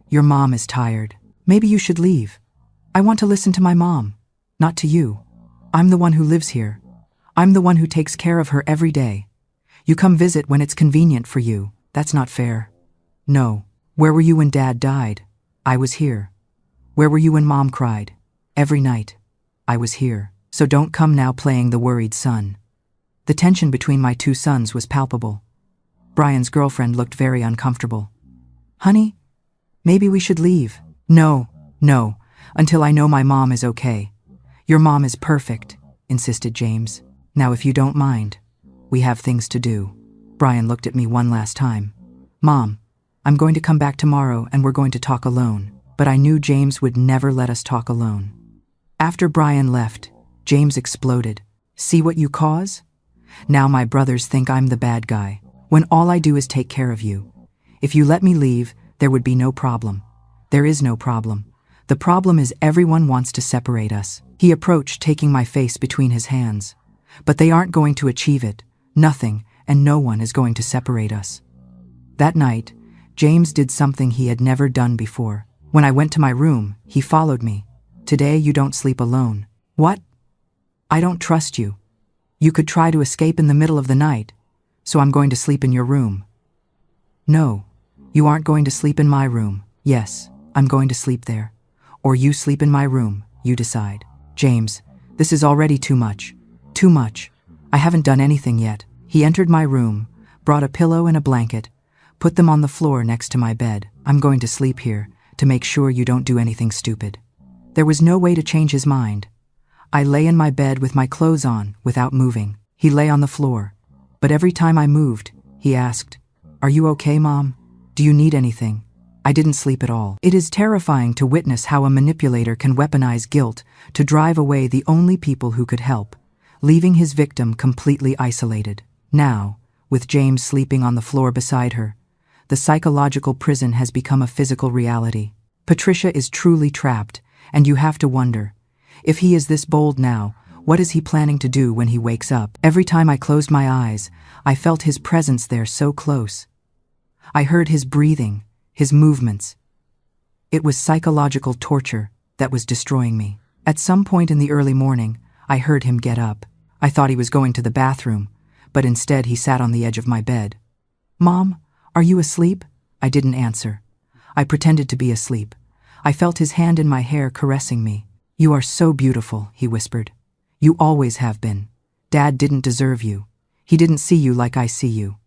your mom is tired. Maybe you should leave. I want to listen to my mom, not to you. I'm the one who lives here. I'm the one who takes care of her every day. You come visit when it's convenient for you. That's not fair." "No. Where were you when Dad died?" "I was here." "Where were you when Mom cried?" "Every night." "I was here. So don't come now playing the worried son." The tension between my two sons was palpable. Brian's girlfriend looked very uncomfortable. "Honey, maybe we should leave." No, until I know my mom is okay." "Your mom is perfect," insisted James. "Now if you don't mind, we have things to do." Brian looked at me one last time. "Mom, I'm going to come back tomorrow and we're going to talk alone." But I knew James would never let us talk alone. After Brian left, James exploded. "See what you cause? Now my brothers think I'm the bad guy, when all I do is take care of you. If you let me leave, there would be no problem. There is no problem. The problem is everyone wants to separate us." He approached, taking my face between his hands. "But they aren't going to achieve it. Nothing and no one is going to separate us." That night, James did something he had never done before. When I went to my room, he followed me. "Today you don't sleep alone." "What?" "I don't trust you. You could try to escape in the middle of the night, so I'm going to sleep in your room." "No, you aren't going to sleep in my room." "Yes, I'm going to sleep there. Or you sleep in my room, you decide." "James, this is already too much. Too much. I haven't done anything yet." He entered my room, brought a pillow and a blanket, put them on the floor next to my bed. "I'm going to sleep here, to make sure you don't do anything stupid." There was no way to change his mind. I lay in my bed with my clothes on, without moving. He lay on the floor. But every time I moved, he asked, "Are you okay, Mom? Do you need anything?" I didn't sleep at all. It is terrifying to witness how a manipulator can weaponize guilt to drive away the only people who could help, leaving his victim completely isolated. Now, with James sleeping on the floor beside her. The psychological prison has become a physical reality. Patricia is truly trapped, and you have to wonder, if he is this bold now, what is he planning to do when he wakes up? Every time I closed my eyes, I felt his presence there so close. I heard his breathing, his movements. It was psychological torture that was destroying me. At some point in the early morning, I heard him get up. I thought he was going to the bathroom, but instead he sat on the edge of my bed. "Mom, are you asleep?" I didn't answer. I pretended to be asleep. I felt his hand in my hair caressing me. "You are so beautiful," he whispered. "You always have been. Dad didn't deserve you. He didn't see you like I see you."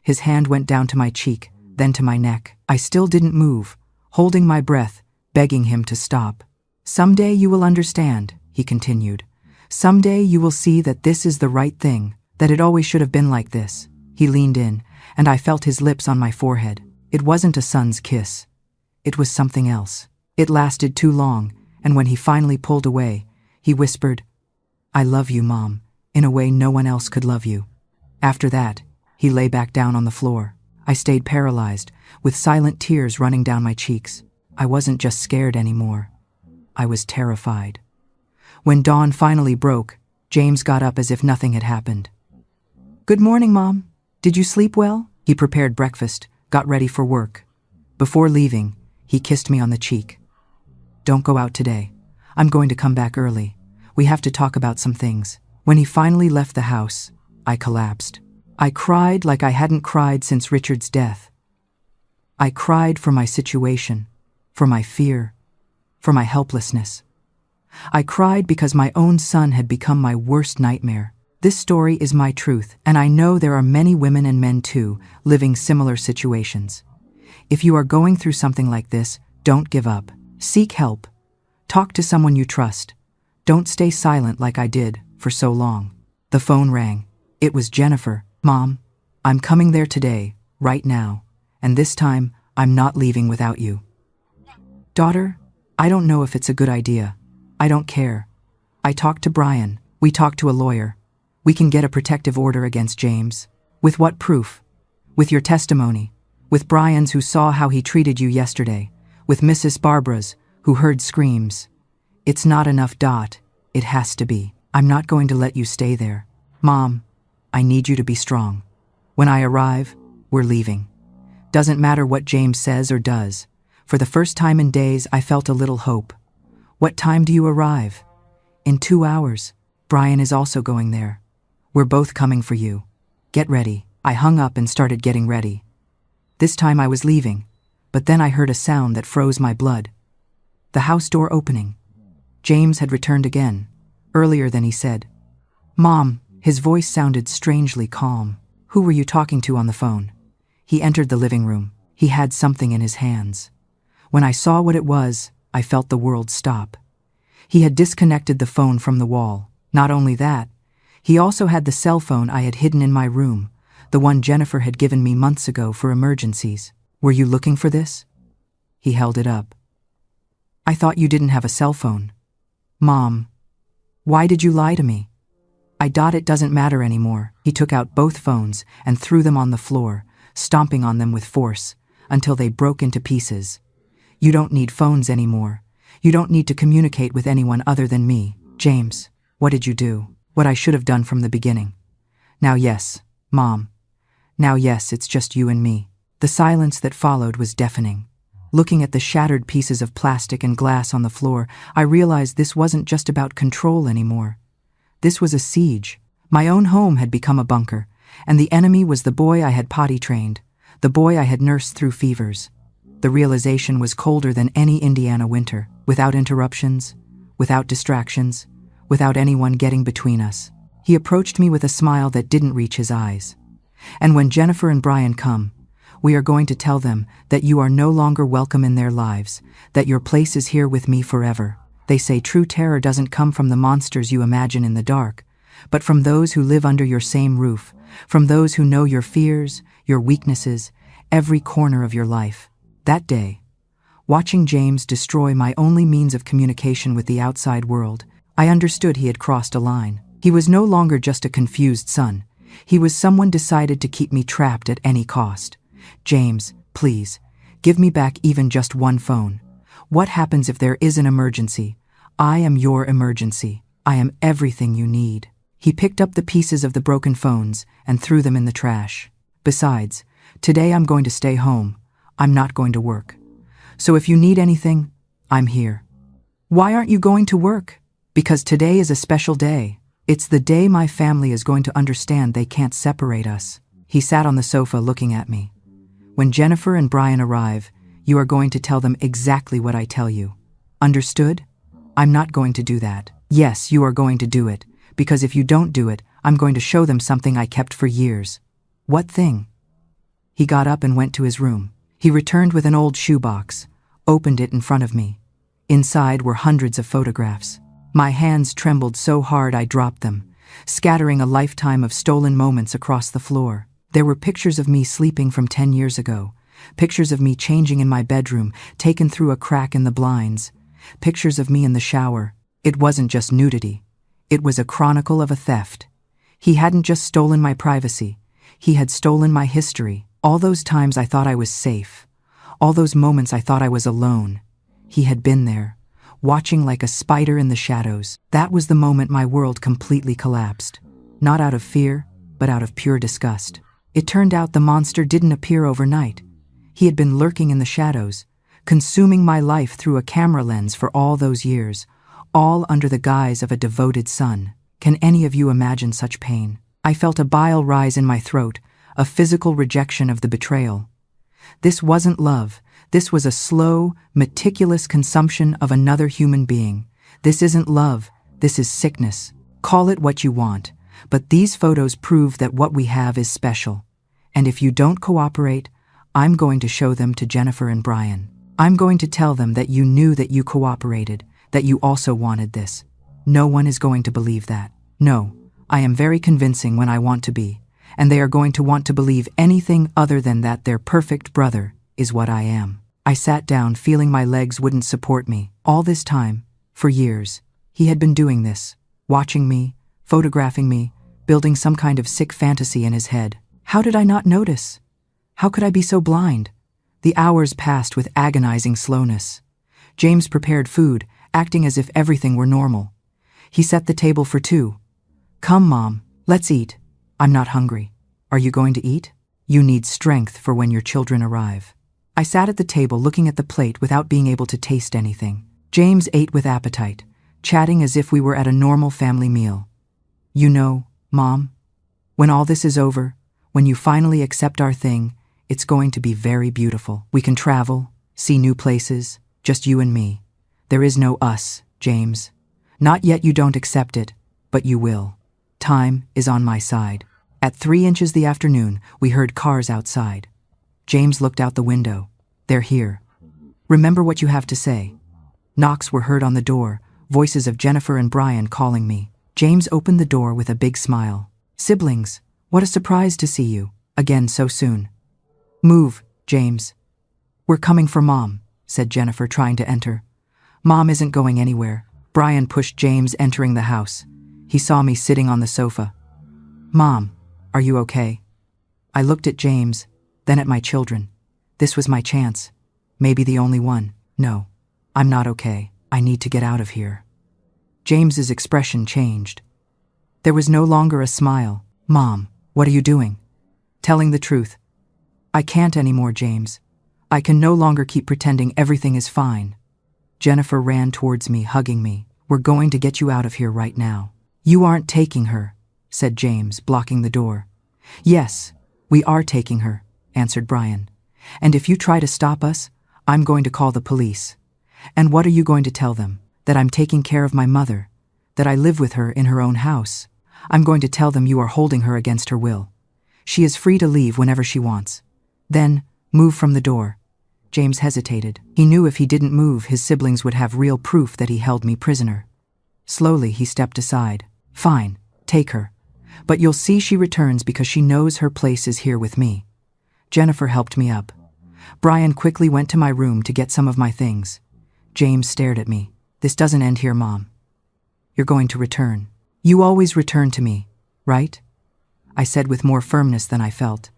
His hand went down to my cheek, then to my neck. I still didn't move, holding my breath, begging him to stop. "Someday you will understand," he continued. "Someday you will see that this is the right thing, that it always should have been like this." He leaned in, and I felt his lips on my forehead. It wasn't a son's kiss. It was something else. It lasted too long, and when he finally pulled away, he whispered, "I love you, Mom, in a way no one else could love you." After that, he lay back down on the floor. I stayed paralyzed, with silent tears running down my cheeks. I wasn't just scared anymore. I was terrified. When dawn finally broke, James got up as if nothing had happened. "Good morning, Mom. Did you sleep well?" He prepared breakfast, got ready for work. Before leaving, he kissed me on the cheek. "Don't go out today. I'm going to come back early. We have to talk about some things." When he finally left the house, I collapsed. I cried like I hadn't cried since Richard's death. I cried for my situation, for my fear, for my helplessness. I cried because my own son had become my worst nightmare. This story is my truth, and I know there are many women and men too, living similar situations. If you are going through something like this, don't give up. Seek help. Talk to someone you trust. Don't stay silent like I did for so long. The phone rang. It was Jennifer. "Mom, I'm coming there today, right now, and this time I'm not leaving without you." "Daughter, I don't know if it's a good idea. I don't care. I talked to Brian. We talked to a lawyer. We can get a protective order against James." "With what proof?" "With your testimony. With Brian's, who saw how he treated you yesterday. With Mrs. Barbara's, who heard screams. It's not enough. It has to be. I'm not going to let you stay there. Mom, I need you to be strong. When I arrive, we're leaving. Doesn't matter what James says or does. For the first time in days, I felt a little hope. What time do you arrive?" "In 2 hours. Brian is also going there. We're both coming for you. Get ready." I hung up and started getting ready. This time I was leaving, but then I heard a sound that froze my blood. The house door opening. James had returned again, earlier than he said. "Mom," his voice sounded strangely calm. "Who were you talking to on the phone?" He entered the living room. He had something in his hands. When I saw what it was, I felt the world stop. He had disconnected the phone from the wall. Not only that, he also had the cell phone I had hidden in my room, the one Jennifer had given me months ago for emergencies. "Were you looking for this?" He held it up. "I thought you didn't have a cell phone." "Mom, why did you lie to me?" It doesn't matter anymore." He took out both phones and threw them on the floor, stomping on them with force, until they broke into pieces. "You don't need phones anymore. You don't need to communicate with anyone other than me." "James, what did you do?" "What I should have done from the beginning." "Now yes, Mom. Now yes, it's just you and me." The silence that followed was deafening. Looking at the shattered pieces of plastic and glass on the floor, I realized this wasn't just about control anymore. This was a siege. My own home had become a bunker, and the enemy was the boy I had potty trained, the boy I had nursed through fevers. The realization was colder than any Indiana winter, without interruptions, without distractions, without anyone getting between us. He approached me with a smile that didn't reach his eyes. "And when Jennifer and Brian come, we are going to tell them that you are no longer welcome in their lives, that your place is here with me forever. They say true terror doesn't come from the monsters you imagine in the dark, but from those who live under your same roof, from those who know your fears, your weaknesses, every corner of your life." That day, watching James destroy my only means of communication with the outside world, I understood he had crossed a line. He was no longer just a confused son. He was someone decided to keep me trapped at any cost. James, please, give me back even just one phone. What happens if there is an emergency? I am your emergency. I am everything you need. He picked up the pieces of the broken phones and threw them in the trash. Besides, today I'm going to stay home. I'm not going to work. So if you need anything, I'm here. Why aren't you going to work? Because today is a special day. It's the day my family is going to understand they can't separate us. He sat on the sofa looking at me. When Jennifer and Brian arrive, you are going to tell them exactly what I tell you. Understood? I'm not going to do that. Yes, you are going to do it, because if you don't do it, I'm going to show them something I kept for years. What thing? He got up and went to his room. He returned with an old shoebox, opened it in front of me. Inside were hundreds of photographs. My hands trembled so hard I dropped them, scattering a lifetime of stolen moments across the floor. There were pictures of me sleeping from 10 years ago, pictures of me changing in my bedroom, taken through a crack in the blinds, pictures of me in the shower. It wasn't just nudity. It was a chronicle of a theft. He hadn't just stolen my privacy. He had stolen my history. All those times I thought I was safe. All those moments I thought I was alone. He had been there, watching like a spider in the shadows. That was the moment my world completely collapsed. Not out of fear, but out of pure disgust. It turned out the monster didn't appear overnight. He had been lurking in the shadows, consuming my life through a camera lens for all those years, all under the guise of a devoted son. Can any of you imagine such pain? I felt a bile rise in my throat, a physical rejection of the betrayal. This wasn't love. This was a slow, meticulous consumption of another human being. This isn't love. This is sickness. Call it what you want, but these photos prove that what we have is special. And if you don't cooperate, I'm going to show them to Jennifer and Brian. I'm going to tell them that you knew that you cooperated, that you also wanted this. No one is going to believe that. No, I am very convincing when I want to be, and they are going to want to believe anything other than that their perfect brother is what I am. I sat down, feeling my legs wouldn't support me. All this time, for years, he had been doing this, watching me, photographing me, building some kind of sick fantasy in his head. How did I not notice? How could I be so blind? The hours passed with agonizing slowness. James prepared food, acting as if everything were normal. He set the table for two. Come, Mom, let's eat. I'm not hungry. Are you going to eat? You need strength for when your children arrive. I sat at the table looking at the plate without being able to taste anything. James ate with appetite, chatting as if we were at a normal family meal. You know, Mom, when all this is over, when you finally accept our thing, it's going to be very beautiful. We can travel, see new places, just you and me. There is no us, James. Not yet. You don't accept it, but you will. Time is on my side. At 3 inches the afternoon, we heard cars outside. James looked out the window. They're here. Remember what you have to say. Knocks were heard on the door, voices of Jennifer and Brian calling me. James opened the door with a big smile. Siblings, what a surprise to see you, again so soon. Move, James. We're coming for Mom, said Jennifer, trying to enter. Mom isn't going anywhere. Brian pushed James, entering the house. He saw me sitting on the sofa. Mom, are you okay? I looked at James, then at my children. This was my chance. Maybe the only one. No, I'm not okay. I need to get out of here. James's expression changed. There was no longer a smile. Mom, what are you doing? Telling the truth. I can't anymore, James. I can no longer keep pretending everything is fine. Jennifer ran towards me, hugging me. We're going to get you out of here right now. You aren't taking her, said James, blocking the door. Yes, we are taking her, answered Brian. And if you try to stop us, I'm going to call the police. And what are you going to tell them? That I'm taking care of my mother, that I live with her in her own house. I'm going to tell them you are holding her against her will. She is free to leave whenever she wants. Then, move from the door. James hesitated. He knew if he didn't move, his siblings would have real proof that he held me prisoner. Slowly, he stepped aside. Fine, take her. But you'll see she returns because she knows her place is here with me. Jennifer helped me up. Brian quickly went to my room to get some of my things. James stared at me. This doesn't end here, Mom. You're going to return. You always return to me, right? I said with more firmness than I felt.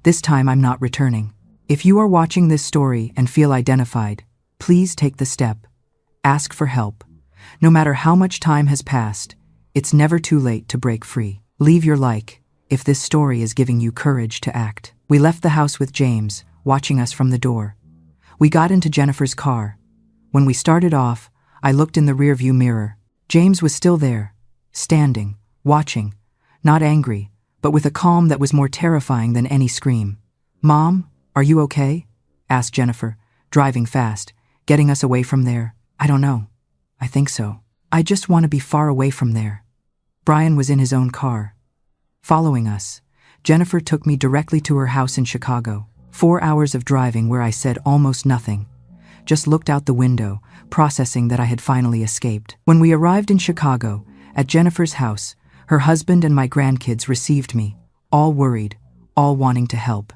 This time I'm not returning. If you are watching this story and feel identified, please take the step. Ask for help. No matter how much time has passed, it's never too late to break free. Leave your like if this story is giving you courage to act. We left the house with James, watching us from the door. We got into Jennifer's car. When we started off, I looked in the rearview mirror. James was still there, standing, watching, not angry, but with a calm that was more terrifying than any scream. "Mom, are you okay?" asked Jennifer, driving fast, getting us away from there. "I don't know. I think so. I just want to be far away from there." Brian was in his own car. Following us, Jennifer took me directly to her house in Chicago. 4 hours of driving where I said almost nothing. Just looked out the window, processing that I had finally escaped. When we arrived in Chicago, at Jennifer's house, her husband and my grandkids received me, all worried, all wanting to help.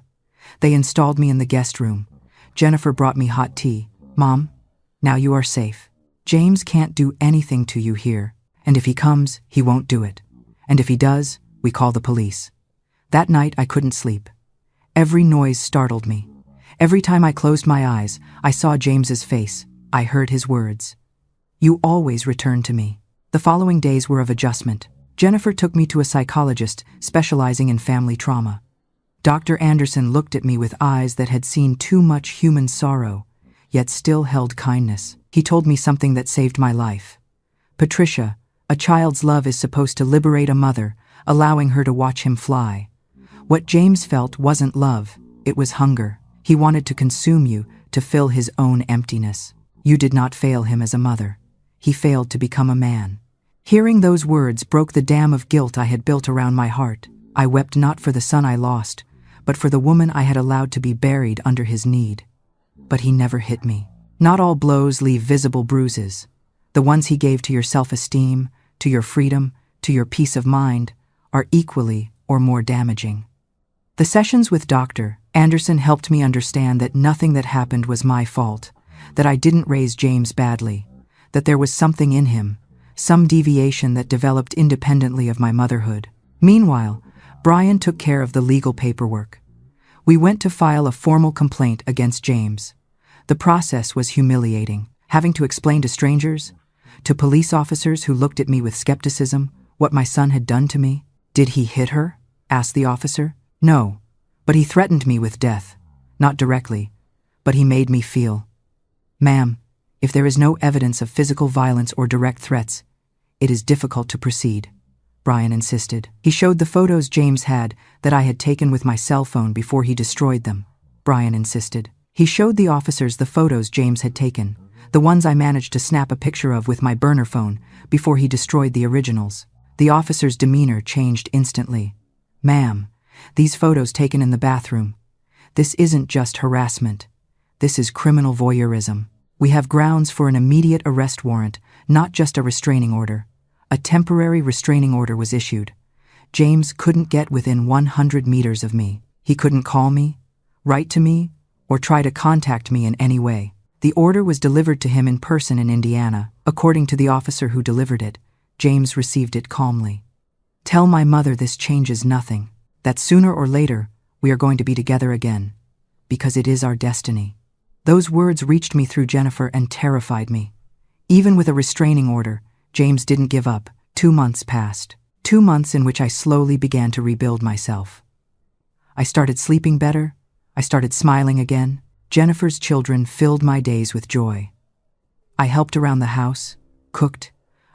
They installed me in the guest room. Jennifer brought me hot tea. "Mom, now you are safe. James can't do anything to you here, and if he comes, he won't do it. And if he does, we call the police." That night I couldn't sleep. Every noise startled me. Every time I closed my eyes, I saw James's face. I heard his words. "You always return to me." The following days were of adjustment. Jennifer took me to a psychologist specializing in family trauma. Dr. Anderson looked at me with eyes that had seen too much human sorrow, yet still held kindness. He told me something that saved my life. "Patricia, a child's love is supposed to liberate a mother, allowing her to watch him fly. What James felt wasn't love, it was hunger. He wanted to consume you, to fill his own emptiness. You did not fail him as a mother. He failed to become a man." Hearing those words broke the dam of guilt I had built around my heart. I wept not for the son I lost, but for the woman I had allowed to be buried under his need. But he never hit me. Not all blows leave visible bruises. The ones he gave to your self-esteem, to your freedom, to your peace of mind, are equally or more damaging. The sessions with Dr. Anderson helped me understand that nothing that happened was my fault, that I didn't raise James badly, that there was something in him, some deviation that developed independently of my motherhood. Meanwhile, Brian took care of the legal paperwork. We went to file a formal complaint against James. The process was humiliating, having to explain to strangers, to police officers who looked at me with skepticism, what my son had done to me. "Did he hit her?" asked the officer. "No, but he threatened me with death. Not directly, but he made me feel." "Ma'am, if there is no evidence of physical violence or direct threats, it is difficult to proceed," Brian insisted. He showed the photos James had that I had taken with my cell phone before he destroyed them, Brian insisted. He showed the officers the photos James had taken, the ones I managed to snap a picture of with my burner phone before he destroyed the originals. The officer's demeanor changed instantly. "Ma'am, these photos taken in the bathroom. This isn't just harassment. This is criminal voyeurism. We have grounds for an immediate arrest warrant, not just a restraining order." A temporary restraining order was issued. James couldn't get within 100 meters of me. He couldn't call me, write to me, or try to contact me in any way. The order was delivered to him in person in Indiana. According to the officer who delivered it, James received it calmly. "Tell my mother this changes nothing, that sooner or later we are going to be together again, because it is our destiny." Those words reached me through Jennifer and terrified me. Even with a restraining order, James didn't give up. 2 months passed. 2 months in which I slowly began to rebuild myself. I started sleeping better. I started smiling again. Jennifer's children filled my days with joy. I helped around the house, cooked.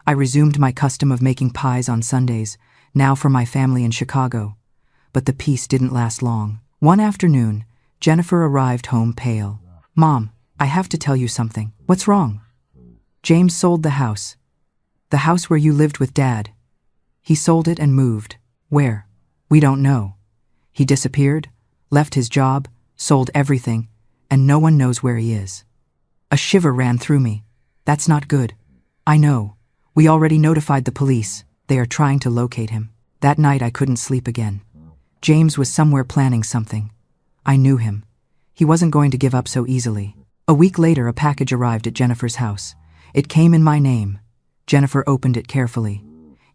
I resumed my custom of making pies on Sundays, now for my family in Chicago. But the peace didn't last long. One afternoon, Jennifer arrived home pale. "Mom, I have to tell you something." "What's wrong?" "James sold the house. The house where you lived with Dad. He sold it and moved. Where? We don't know. He disappeared, left his job, sold everything, and no one knows where he is." A shiver ran through me. "That's not good." "I know. We already notified the police. They are trying to locate him." That night I couldn't sleep again. James was somewhere planning something. I knew him. He wasn't going to give up so easily. A week later, a package arrived at Jennifer's house. It came in my name. Jennifer opened it carefully.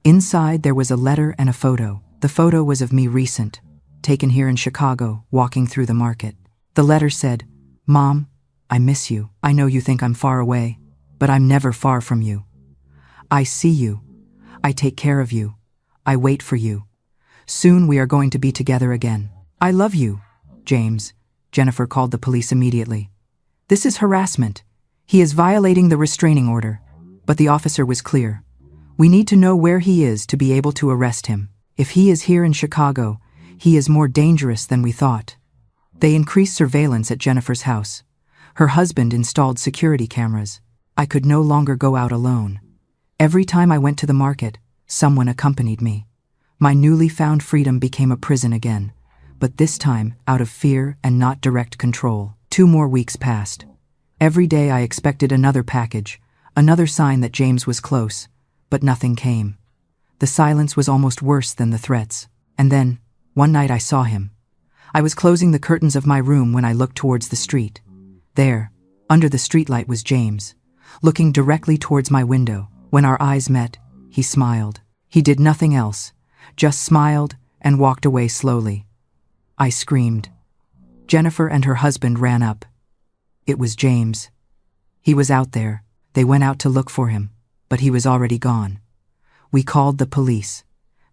Inside there was a letter and a photo. The photo was of me recent, taken here in Chicago, walking through the market. The letter said, "Mom, I miss you. I know you think I'm far away, but I'm never far from you. I see you. I take care of you. I wait for you. Soon we are going to be together again. I love you, James." Jennifer called the police immediately. "This is harassment. He is violating the restraining order." But the officer was clear. "We need to know where he is to be able to arrest him. If he is here in Chicago, he is more dangerous than we thought." They increased surveillance at Jennifer's house. Her husband installed security cameras. I could no longer go out alone. Every time I went to the market, someone accompanied me. My newly found freedom became a prison again, but this time out of fear and not direct control. 2 more weeks passed. Every day I expected another package, another sign that James was close, but nothing came. The silence was almost worse than the threats. And then, one night I saw him. I was closing the curtains of my room when I looked towards the street. There, under the streetlight, was James, looking directly towards my window. When our eyes met, he smiled. He did nothing else, just smiled and walked away slowly. I screamed. Jennifer and her husband ran up. It was James. He was out there. They went out to look for him, but he was already gone. We called the police.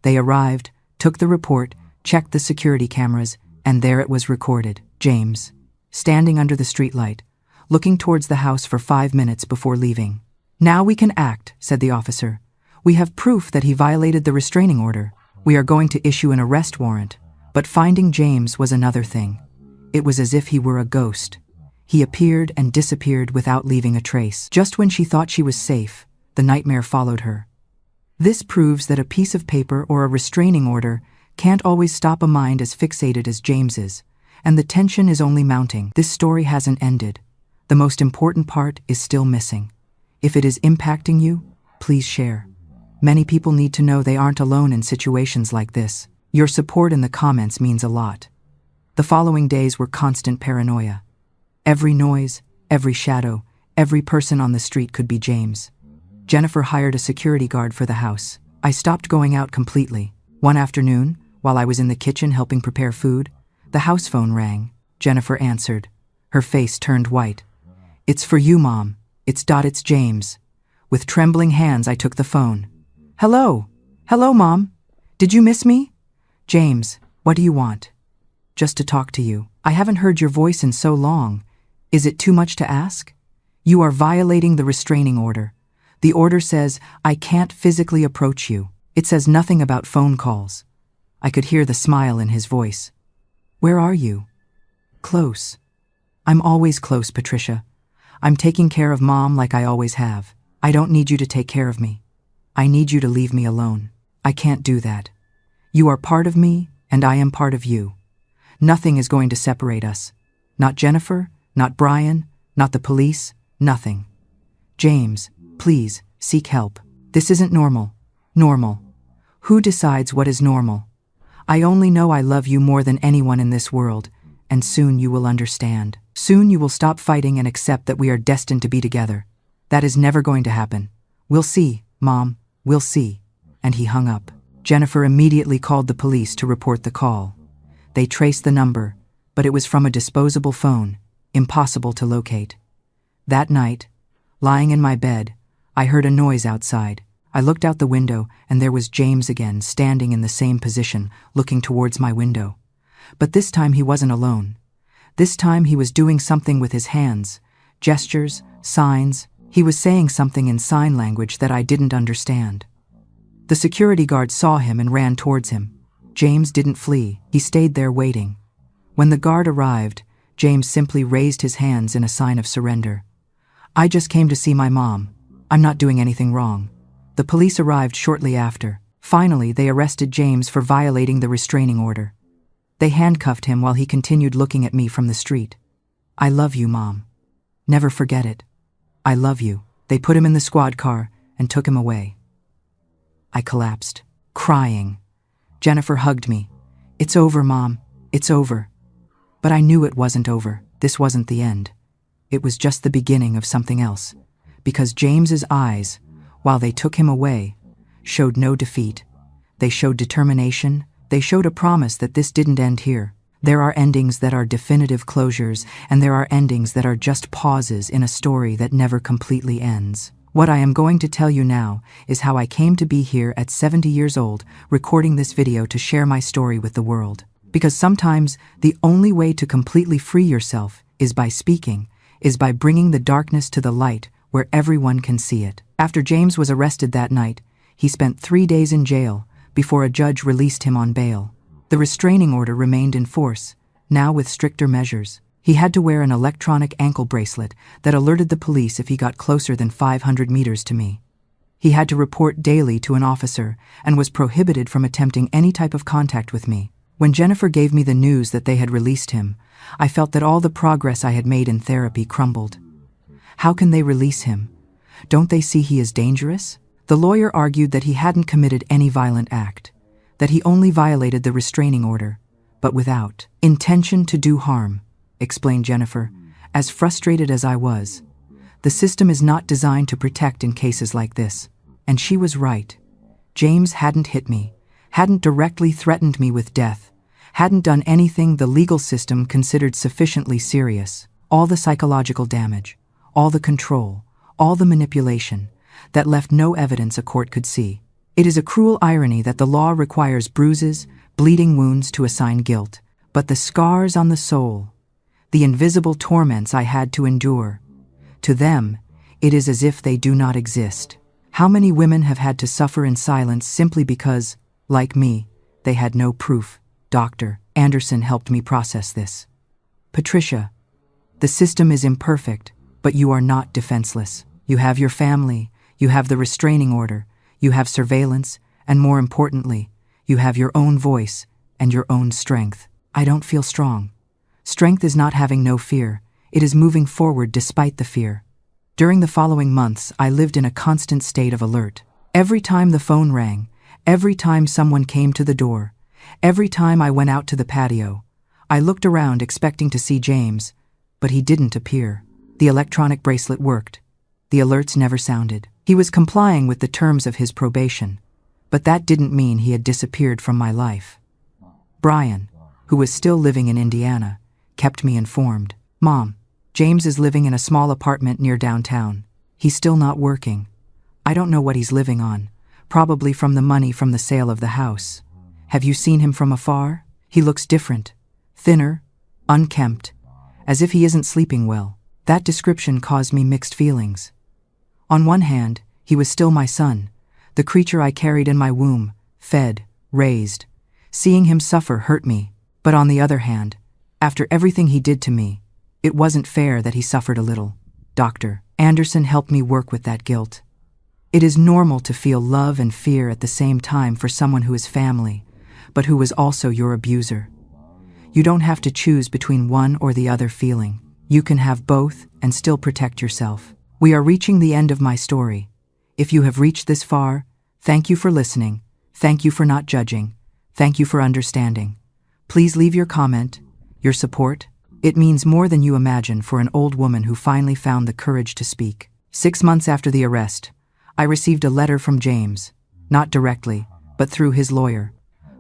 They arrived, took the report, checked the security cameras, and there it was recorded. James, standing under the streetlight, looking towards the house for 5 minutes before leaving. "Now we can act," said the officer. "We have proof that he violated the restraining order. We are going to issue an arrest warrant." But finding James was another thing. It was as if he were a ghost. He appeared and disappeared without leaving a trace. Just when she thought she was safe, the nightmare followed her. This proves that a piece of paper or a restraining order can't always stop a mind as fixated as James's, and the tension is only mounting. This story hasn't ended. The most important part is still missing. If it is impacting you, please share. Many people need to know they aren't alone in situations like this. Your support in the comments means a lot. The following days were constant paranoia. Every noise, every shadow, every person on the street could be James. Jennifer hired a security guard for the house. I stopped going out completely. One afternoon, while I was in the kitchen helping prepare food, the house phone rang. Jennifer answered. Her face turned white. "It's for you, Mom. It's James." With trembling hands, I took the phone. "Hello. Hello, Mom. Did you miss me?" "James, what do you want?" "Just to talk to you. I haven't heard your voice in so long. Is it too much to ask?" "You are violating the restraining order. The order says I can't physically approach you. It says nothing about phone calls." I could hear the smile in his voice. "Where are you?" "Close. I'm always close, Patricia. I'm taking care of Mom like I always have. I don't need you to take care of me. I need you to leave me alone. I can't do that. You are part of me, and I am part of you. Nothing is going to separate us. Not Jennifer, not Brian, not the police, nothing. James, please, seek help. This isn't normal. Normal. Who decides what is normal? I only know I love you more than anyone in this world, and soon you will understand. Soon you will stop fighting and accept that we are destined to be together. That is never going to happen. We'll see, Mom, we'll see." And he hung up. Jennifer immediately called the police to report the call. They traced the number, but it was from a disposable phone, impossible to locate. That night, lying in my bed, I heard a noise outside. I looked out the window, and there was James again, standing in the same position, looking towards my window. But this time he wasn't alone. This time he was doing something with his hands, gestures, signs. He was saying something in sign language that I didn't understand. The security guard saw him and ran towards him. James didn't flee. He stayed there waiting. When the guard arrived, James simply raised his hands in a sign of surrender. "I just came to see my mom. I'm not doing anything wrong." The police arrived shortly after. Finally, they arrested James for violating the restraining order. They handcuffed him while he continued looking at me from the street. "I love you, Mom. Never forget it. I love you." They put him in the squad car and took him away. I collapsed, crying. Jennifer hugged me. "It's over, Mom. It's over." But I knew it wasn't over. This wasn't the end. It was just the beginning of something else. Because James's eyes, while they took him away, showed no defeat. They showed determination, They showed a promise that this didn't end here. There are endings that are definitive closures, and there are endings that are just pauses in a story that never completely ends. What I am going to tell you now is how I came to be here at 70 years old, recording this video to share my story with the world. Because sometimes the only way to completely free yourself is by speaking, is by bringing the darkness to the light where everyone can see it. After James was arrested that night, he spent 3 days in jail before a judge released him on bail. The restraining order remained in force, now with stricter measures. He had to wear an electronic ankle bracelet that alerted the police if he got closer than 500 meters to me. He had to report daily to an officer and was prohibited from attempting any type of contact with me. When Jennifer gave me the news that they had released him, I felt that all the progress I had made in therapy crumbled. How can they release him? Don't they see he is dangerous? The lawyer argued that he hadn't committed any violent act, that he only violated the restraining order, but without intention to do harm, explained Jennifer, as frustrated as I was. The system is not designed to protect in cases like this. And she was right. James hadn't hit me, hadn't directly threatened me with death, hadn't done anything the legal system considered sufficiently serious. All the psychological damage, all the control, all the manipulation, that left no evidence a court could see. It is a cruel irony that the law requires bruises, bleeding wounds to assign guilt, but the scars on the soul, the invisible torments I had to endure, to them, it is as if they do not exist. How many women have had to suffer in silence simply because, like me, they had no proof? Dr. Anderson helped me process this. Patricia, the system is imperfect, but you are not defenseless. You have your family, you have the restraining order, you have surveillance, and more importantly, you have your own voice and your own strength. I don't feel strong. Strength is not having no fear, it is moving forward despite the fear. During the following months, I lived in a constant state of alert. Every time the phone rang, every time someone came to the door, every time I went out to the patio, I looked around expecting to see James, but he didn't appear. The electronic bracelet worked. The alerts never sounded. He was complying with the terms of his probation, but that didn't mean he had disappeared from my life. Brian, who was still living in Indiana, kept me informed. Mom, James is living in a small apartment near downtown. He's still not working. I don't know what he's living on, probably from the money from the sale of the house. Have you seen him from afar? He looks different, thinner, unkempt, as if he isn't sleeping well. That description caused me mixed feelings. On one hand, he was still my son, the creature I carried in my womb, fed, raised. Seeing him suffer hurt me, but on the other hand, after everything he did to me, it wasn't fair that he suffered a little. Dr. Anderson helped me work with that guilt. It is normal to feel love and fear at the same time for someone who is family, but who is also your abuser. You don't have to choose between one or the other feeling. You can have both and still protect yourself. We are reaching the end of my story. If you have reached this far, thank you for listening. Thank you for not judging. Thank you for understanding. Please leave your comment, your support. It means more than you imagine for an old woman who finally found the courage to speak. 6 months after the arrest, I received a letter from James, not directly, but through his lawyer,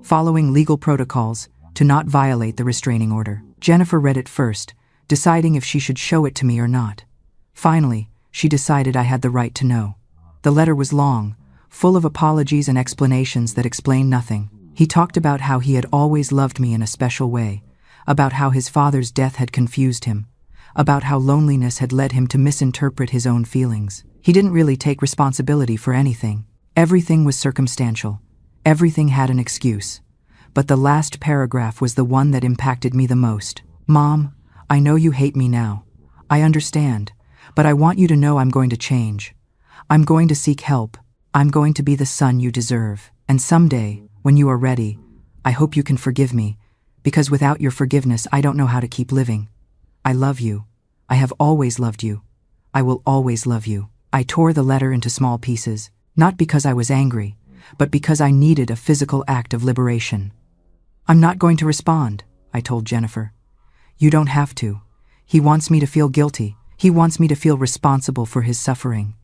following legal protocols to not violate the restraining order. Jennifer read it first, deciding if she should show it to me or not. Finally, she decided I had the right to know. The letter was long, full of apologies and explanations that explained nothing. He talked about how he had always loved me in a special way, about how his father's death had confused him, about how loneliness had led him to misinterpret his own feelings. He didn't really take responsibility for anything. Everything was circumstantial. Everything had an excuse. But the last paragraph was the one that impacted me the most. Mom, I know you hate me now. I understand, but I want you to know I'm going to change. I'm going to seek help. I'm going to be the son you deserve. And someday, when you are ready, I hope you can forgive me, because without your forgiveness, I don't know how to keep living. I love you. I have always loved you. I will always love you. I tore the letter into small pieces, not because I was angry, but because I needed a physical act of liberation. I'm not going to respond, I told Jennifer. You don't have to. He wants me to feel guilty. He wants me to feel responsible for his suffering.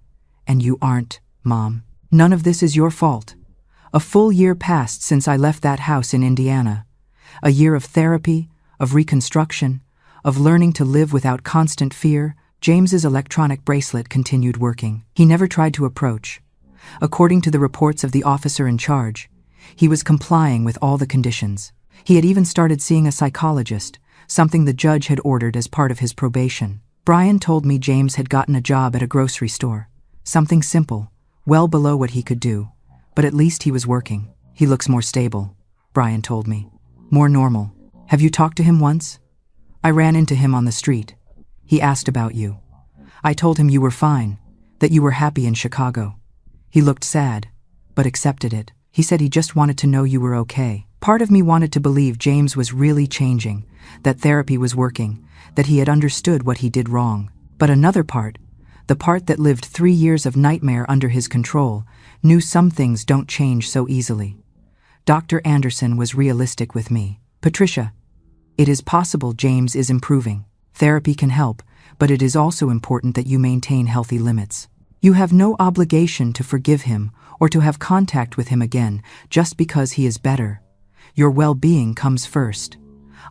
And you aren't, Mom. None of this is your fault. A full year passed since I left that house in Indiana. A year of therapy, of reconstruction, of learning to live without constant fear. James's electronic bracelet continued working. He never tried to approach. According to the reports of the officer in charge, he was complying with all the conditions. He had even started seeing a psychologist, something the judge had ordered as part of his probation. Brian told me James had gotten a job at a grocery store. Something simple, well below what he could do. But at least he was working. He looks more stable, Brian told me. More normal. Have you talked to him once? I ran into him on the street. He asked about you. I told him you were fine, that you were happy in Chicago. He looked sad, but accepted it. He said he just wanted to know you were okay. Part of me wanted to believe James was really changing, that therapy was working, that he had understood what he did wrong. But another part, the part that lived 3 years of nightmare under his control, knew some things don't change so easily. Dr. Anderson was realistic with me. Patricia, it is possible James is improving. Therapy can help, but it is also important that you maintain healthy limits. You have no obligation to forgive him or to have contact with him again just because he is better. Your well-being comes first.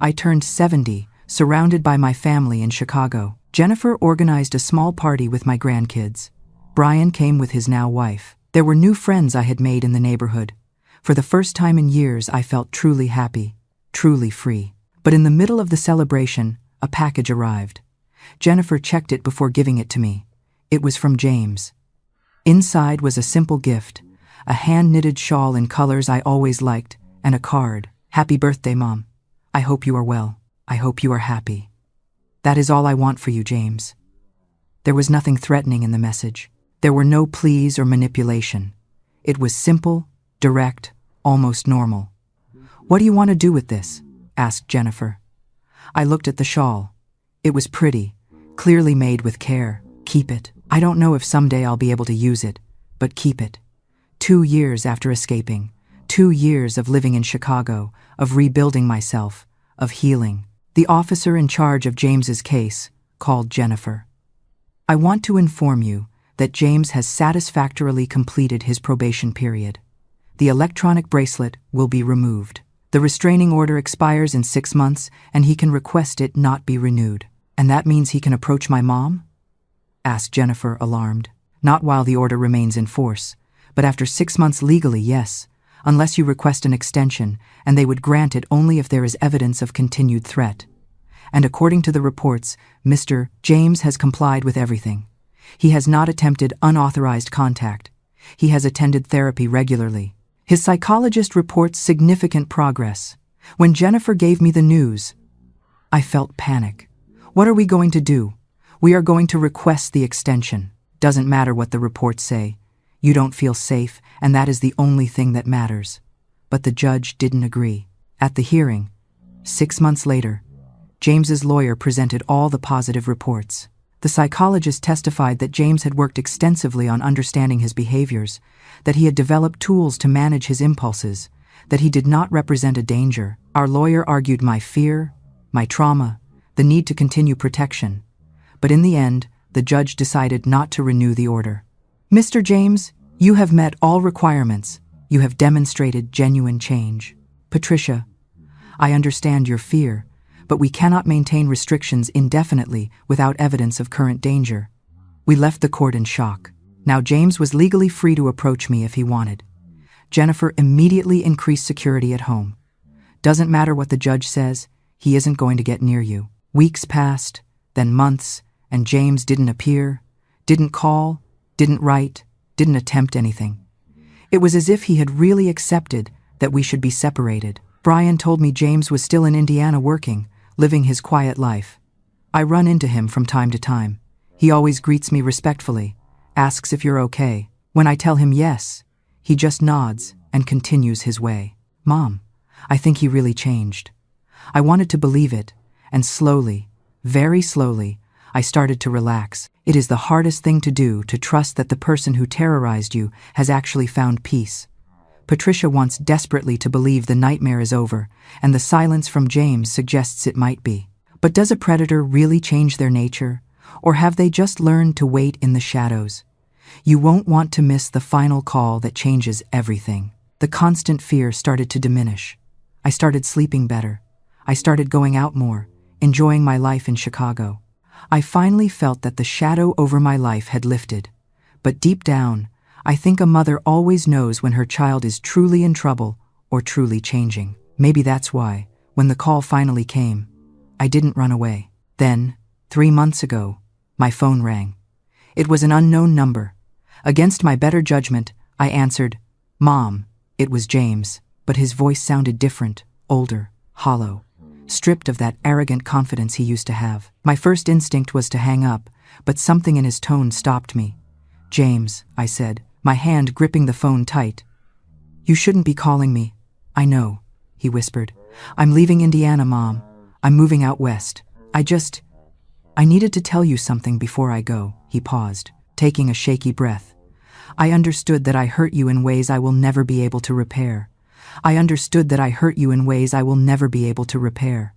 I turned 70, surrounded by my family in Chicago. Jennifer organized a small party with my grandkids. Brian came with his now wife. There were new friends I had made in the neighborhood. For the first time in years, I felt truly happy, truly free. But in the middle of the celebration, a package arrived. Jennifer checked it before giving it to me. It was from James. Inside was a simple gift, a hand-knitted shawl in colors I always liked, and a card. Happy birthday, Mom. I hope you are well. I hope you are happy. That is all I want for you, James. There was nothing threatening in the message. There were no pleas or manipulation. It was simple, direct, almost normal. What do you want to do with this? Asked Jennifer. I looked at the shawl. It was pretty, clearly made with care. Keep it. I don't know if someday I'll be able to use it, but keep it. 2 years after escaping, 2 years of living in Chicago, of rebuilding myself, of healing. The officer in charge of James's case called Jennifer. I want to inform you that James has satisfactorily completed his probation period. The electronic bracelet will be removed. The restraining order expires in 6 months, and he can request it not be renewed. And that means he can approach my mom? Asked Jennifer, alarmed. Not while the order remains in force, but after 6 months legally, yes, unless you request an extension, and they would grant it only if there is evidence of continued threat. And according to the reports, Mr. James has complied with everything. He has not attempted unauthorized contact. He has attended therapy regularly. His psychologist reports significant progress. When Jennifer gave me the news, I felt panic. What are we going to do? We are going to request the extension. Doesn't matter what the reports say. You don't feel safe, and that is the only thing that matters. But the judge didn't agree. At the hearing, 6 months later, James's lawyer presented all the positive reports. The psychologist testified that James had worked extensively on understanding his behaviors, that he had developed tools to manage his impulses, that he did not represent a danger. Our lawyer argued my fear, my trauma, the need to continue protection. But in the end, the judge decided not to renew the order. Mr. James, you have met all requirements. You have demonstrated genuine change. Patricia, I understand your fear, but we cannot maintain restrictions indefinitely without evidence of current danger. We left the court in shock. Now James was legally free to approach me if he wanted. Jennifer immediately increased security at home. Doesn't matter what the judge says, he isn't going to get near you. Weeks passed, then months, and James didn't appear, didn't call, didn't write, didn't attempt anything. It was as if he had really accepted that we should be separated. Brian told me James was still in Indiana working, living his quiet life. I run into him from time to time. He always greets me respectfully, asks if you're okay. When I tell him yes, he just nods and continues his way. Mom, I think he really changed. I wanted to believe it, and slowly, very slowly, I started to relax. It is the hardest thing to do, to trust that the person who terrorized you has actually found peace. Patricia wants desperately to believe the nightmare is over, and the silence from James suggests it might be. But does a predator really change their nature, or have they just learned to wait in the shadows? You won't want to miss the final call that changes everything. The constant fear started to diminish. I started sleeping better. I started going out more, enjoying my life in Chicago. I finally felt that the shadow over my life had lifted. But deep down, I think a mother always knows when her child is truly in trouble or truly changing. Maybe that's why, when the call finally came, I didn't run away. Then, 3 months ago, my phone rang. It was an unknown number. Against my better judgment, I answered, "Mom." It was James, but his voice sounded different, older, hollow, stripped of that arrogant confidence he used to have. My first instinct was to hang up, but something in his tone stopped me. "James," I said, my hand gripping the phone tight. "You shouldn't be calling me." "I know," he whispered. "I'm leaving Indiana, Mom. I'm moving out west. I needed to tell you something before I go." He paused, taking a shaky breath. "I understood that I hurt you in ways I will never be able to repair. I understood that I hurt you in ways I will never be able to repair.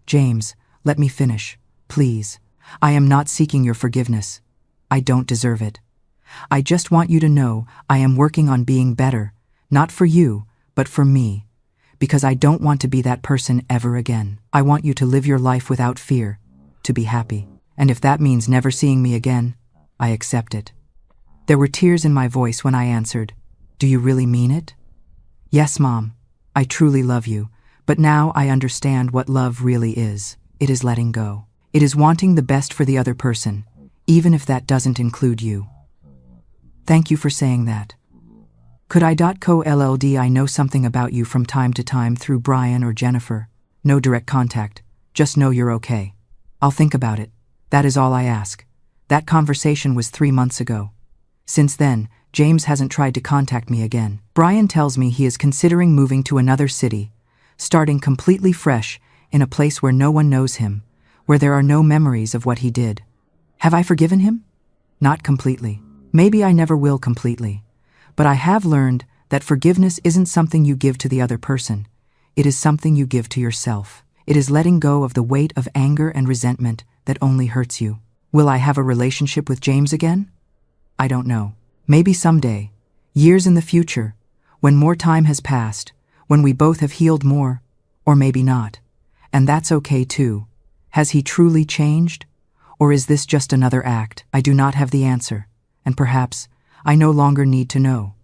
James, let me finish, please. I am not seeking your forgiveness. I don't deserve it. I just want you to know I am working on being better, not for you, but for me, because I don't want to be that person ever again. I want you to live your life without fear, to be happy. And if that means never seeing me again, I accept it." There were tears in my voice when I answered, "Do you really mean it?" "Yes, Mom. I truly love you, but now I understand what love really is. It is letting go. It is wanting the best for the other person, even if that doesn't include you." "Thank you for saying that. Could I.co LLD I know something about you from time to time through Brian or Jennifer. No direct contact. Just know you're okay. I'll think about it. That is all I ask." That conversation was 3 months ago. Since then, James hasn't tried to contact me again. Brian tells me he is considering moving to another city, starting completely fresh in a place where no one knows him, where there are no memories of what he did. Have I forgiven him? Not completely. Maybe I never will completely. But I have learned that forgiveness isn't something you give to the other person. It is something you give to yourself. It is letting go of the weight of anger and resentment that only hurts you. Will I have a relationship with James again? I don't know. Maybe someday, years in the future, when more time has passed, when we both have healed more, or maybe not. And that's okay too. Has he truly changed? Or is this just another act? I do not have the answer, and perhaps I no longer need to know.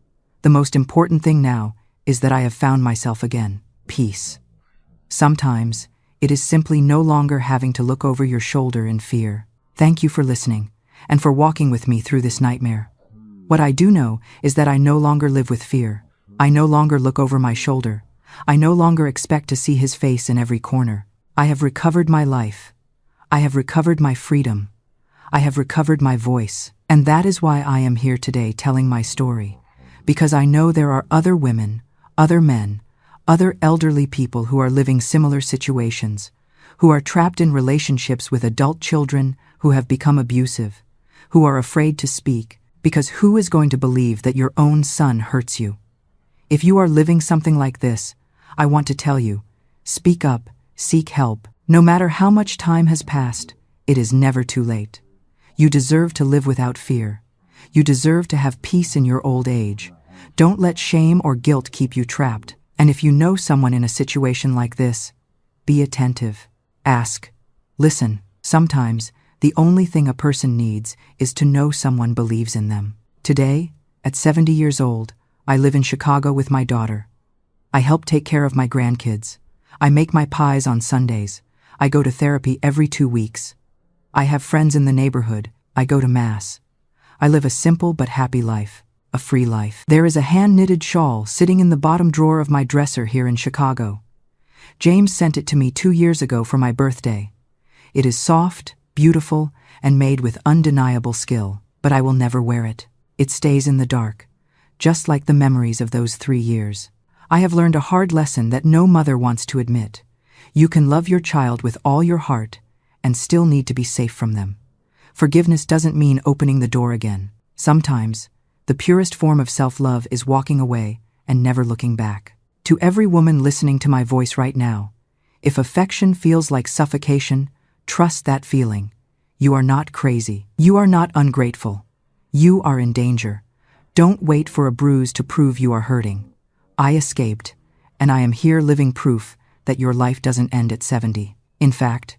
The most important thing now is that I have found myself again. Peace. Sometimes, it is simply no longer having to look over your shoulder in fear. Thank you for listening, and for walking with me through this nightmare. What I do know is that I no longer live with fear. I no longer look over my shoulder. I no longer expect to see his face in every corner. I have recovered my life. I have recovered my freedom. I have recovered my voice. And that is why I am here today telling my story. Because I know there are other women, other men, other elderly people who are living similar situations, who are trapped in relationships with adult children who have become abusive, who are afraid to speak, because who is going to believe that your own son hurts you? If you are living something like this, I want to tell you, speak up, seek help. No matter how much time has passed, it is never too late. You deserve to live without fear. You deserve to have peace in your old age. Don't let shame or guilt keep you trapped. And if you know someone in a situation like this, be attentive. Ask. Listen. Sometimes, the only thing a person needs is to know someone believes in them. Today, at 70 years old, I live in Chicago with my daughter. I help take care of my grandkids. I make my pies on Sundays. I go to therapy every 2 weeks. I have friends in the neighborhood. I go to Mass. I live a simple but happy life, a free life. There is a hand-knitted shawl sitting in the bottom drawer of my dresser here in Chicago. James sent it to me 2 years ago for my birthday. It is soft, beautiful, and made with undeniable skill, but I will never wear it. It stays in the dark, just like the memories of those 3 years. I have learned a hard lesson that no mother wants to admit. You can love your child with all your heart and still need to be safe from them. Forgiveness doesn't mean opening the door again. Sometimes, the purest form of self-love is walking away and never looking back. To every woman listening to my voice right now, if affection feels like suffocation, trust that feeling. You are not crazy. You are not ungrateful. You are in danger. Don't wait for a bruise to prove you are hurting. I escaped, and I am here living proof that your life doesn't end at 70. In fact,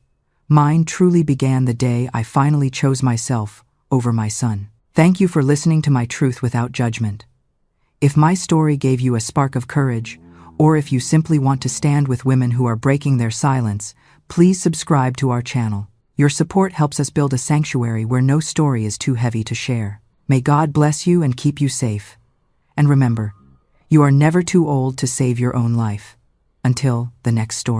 mine truly began the day I finally chose myself over my son. Thank you for listening to my truth without judgment. If my story gave you a spark of courage, or if you simply want to stand with women who are breaking their silence, please subscribe to our channel. Your support helps us build a sanctuary where no story is too heavy to share. May God bless you and keep you safe. And remember, you are never too old to save your own life. Until the next story.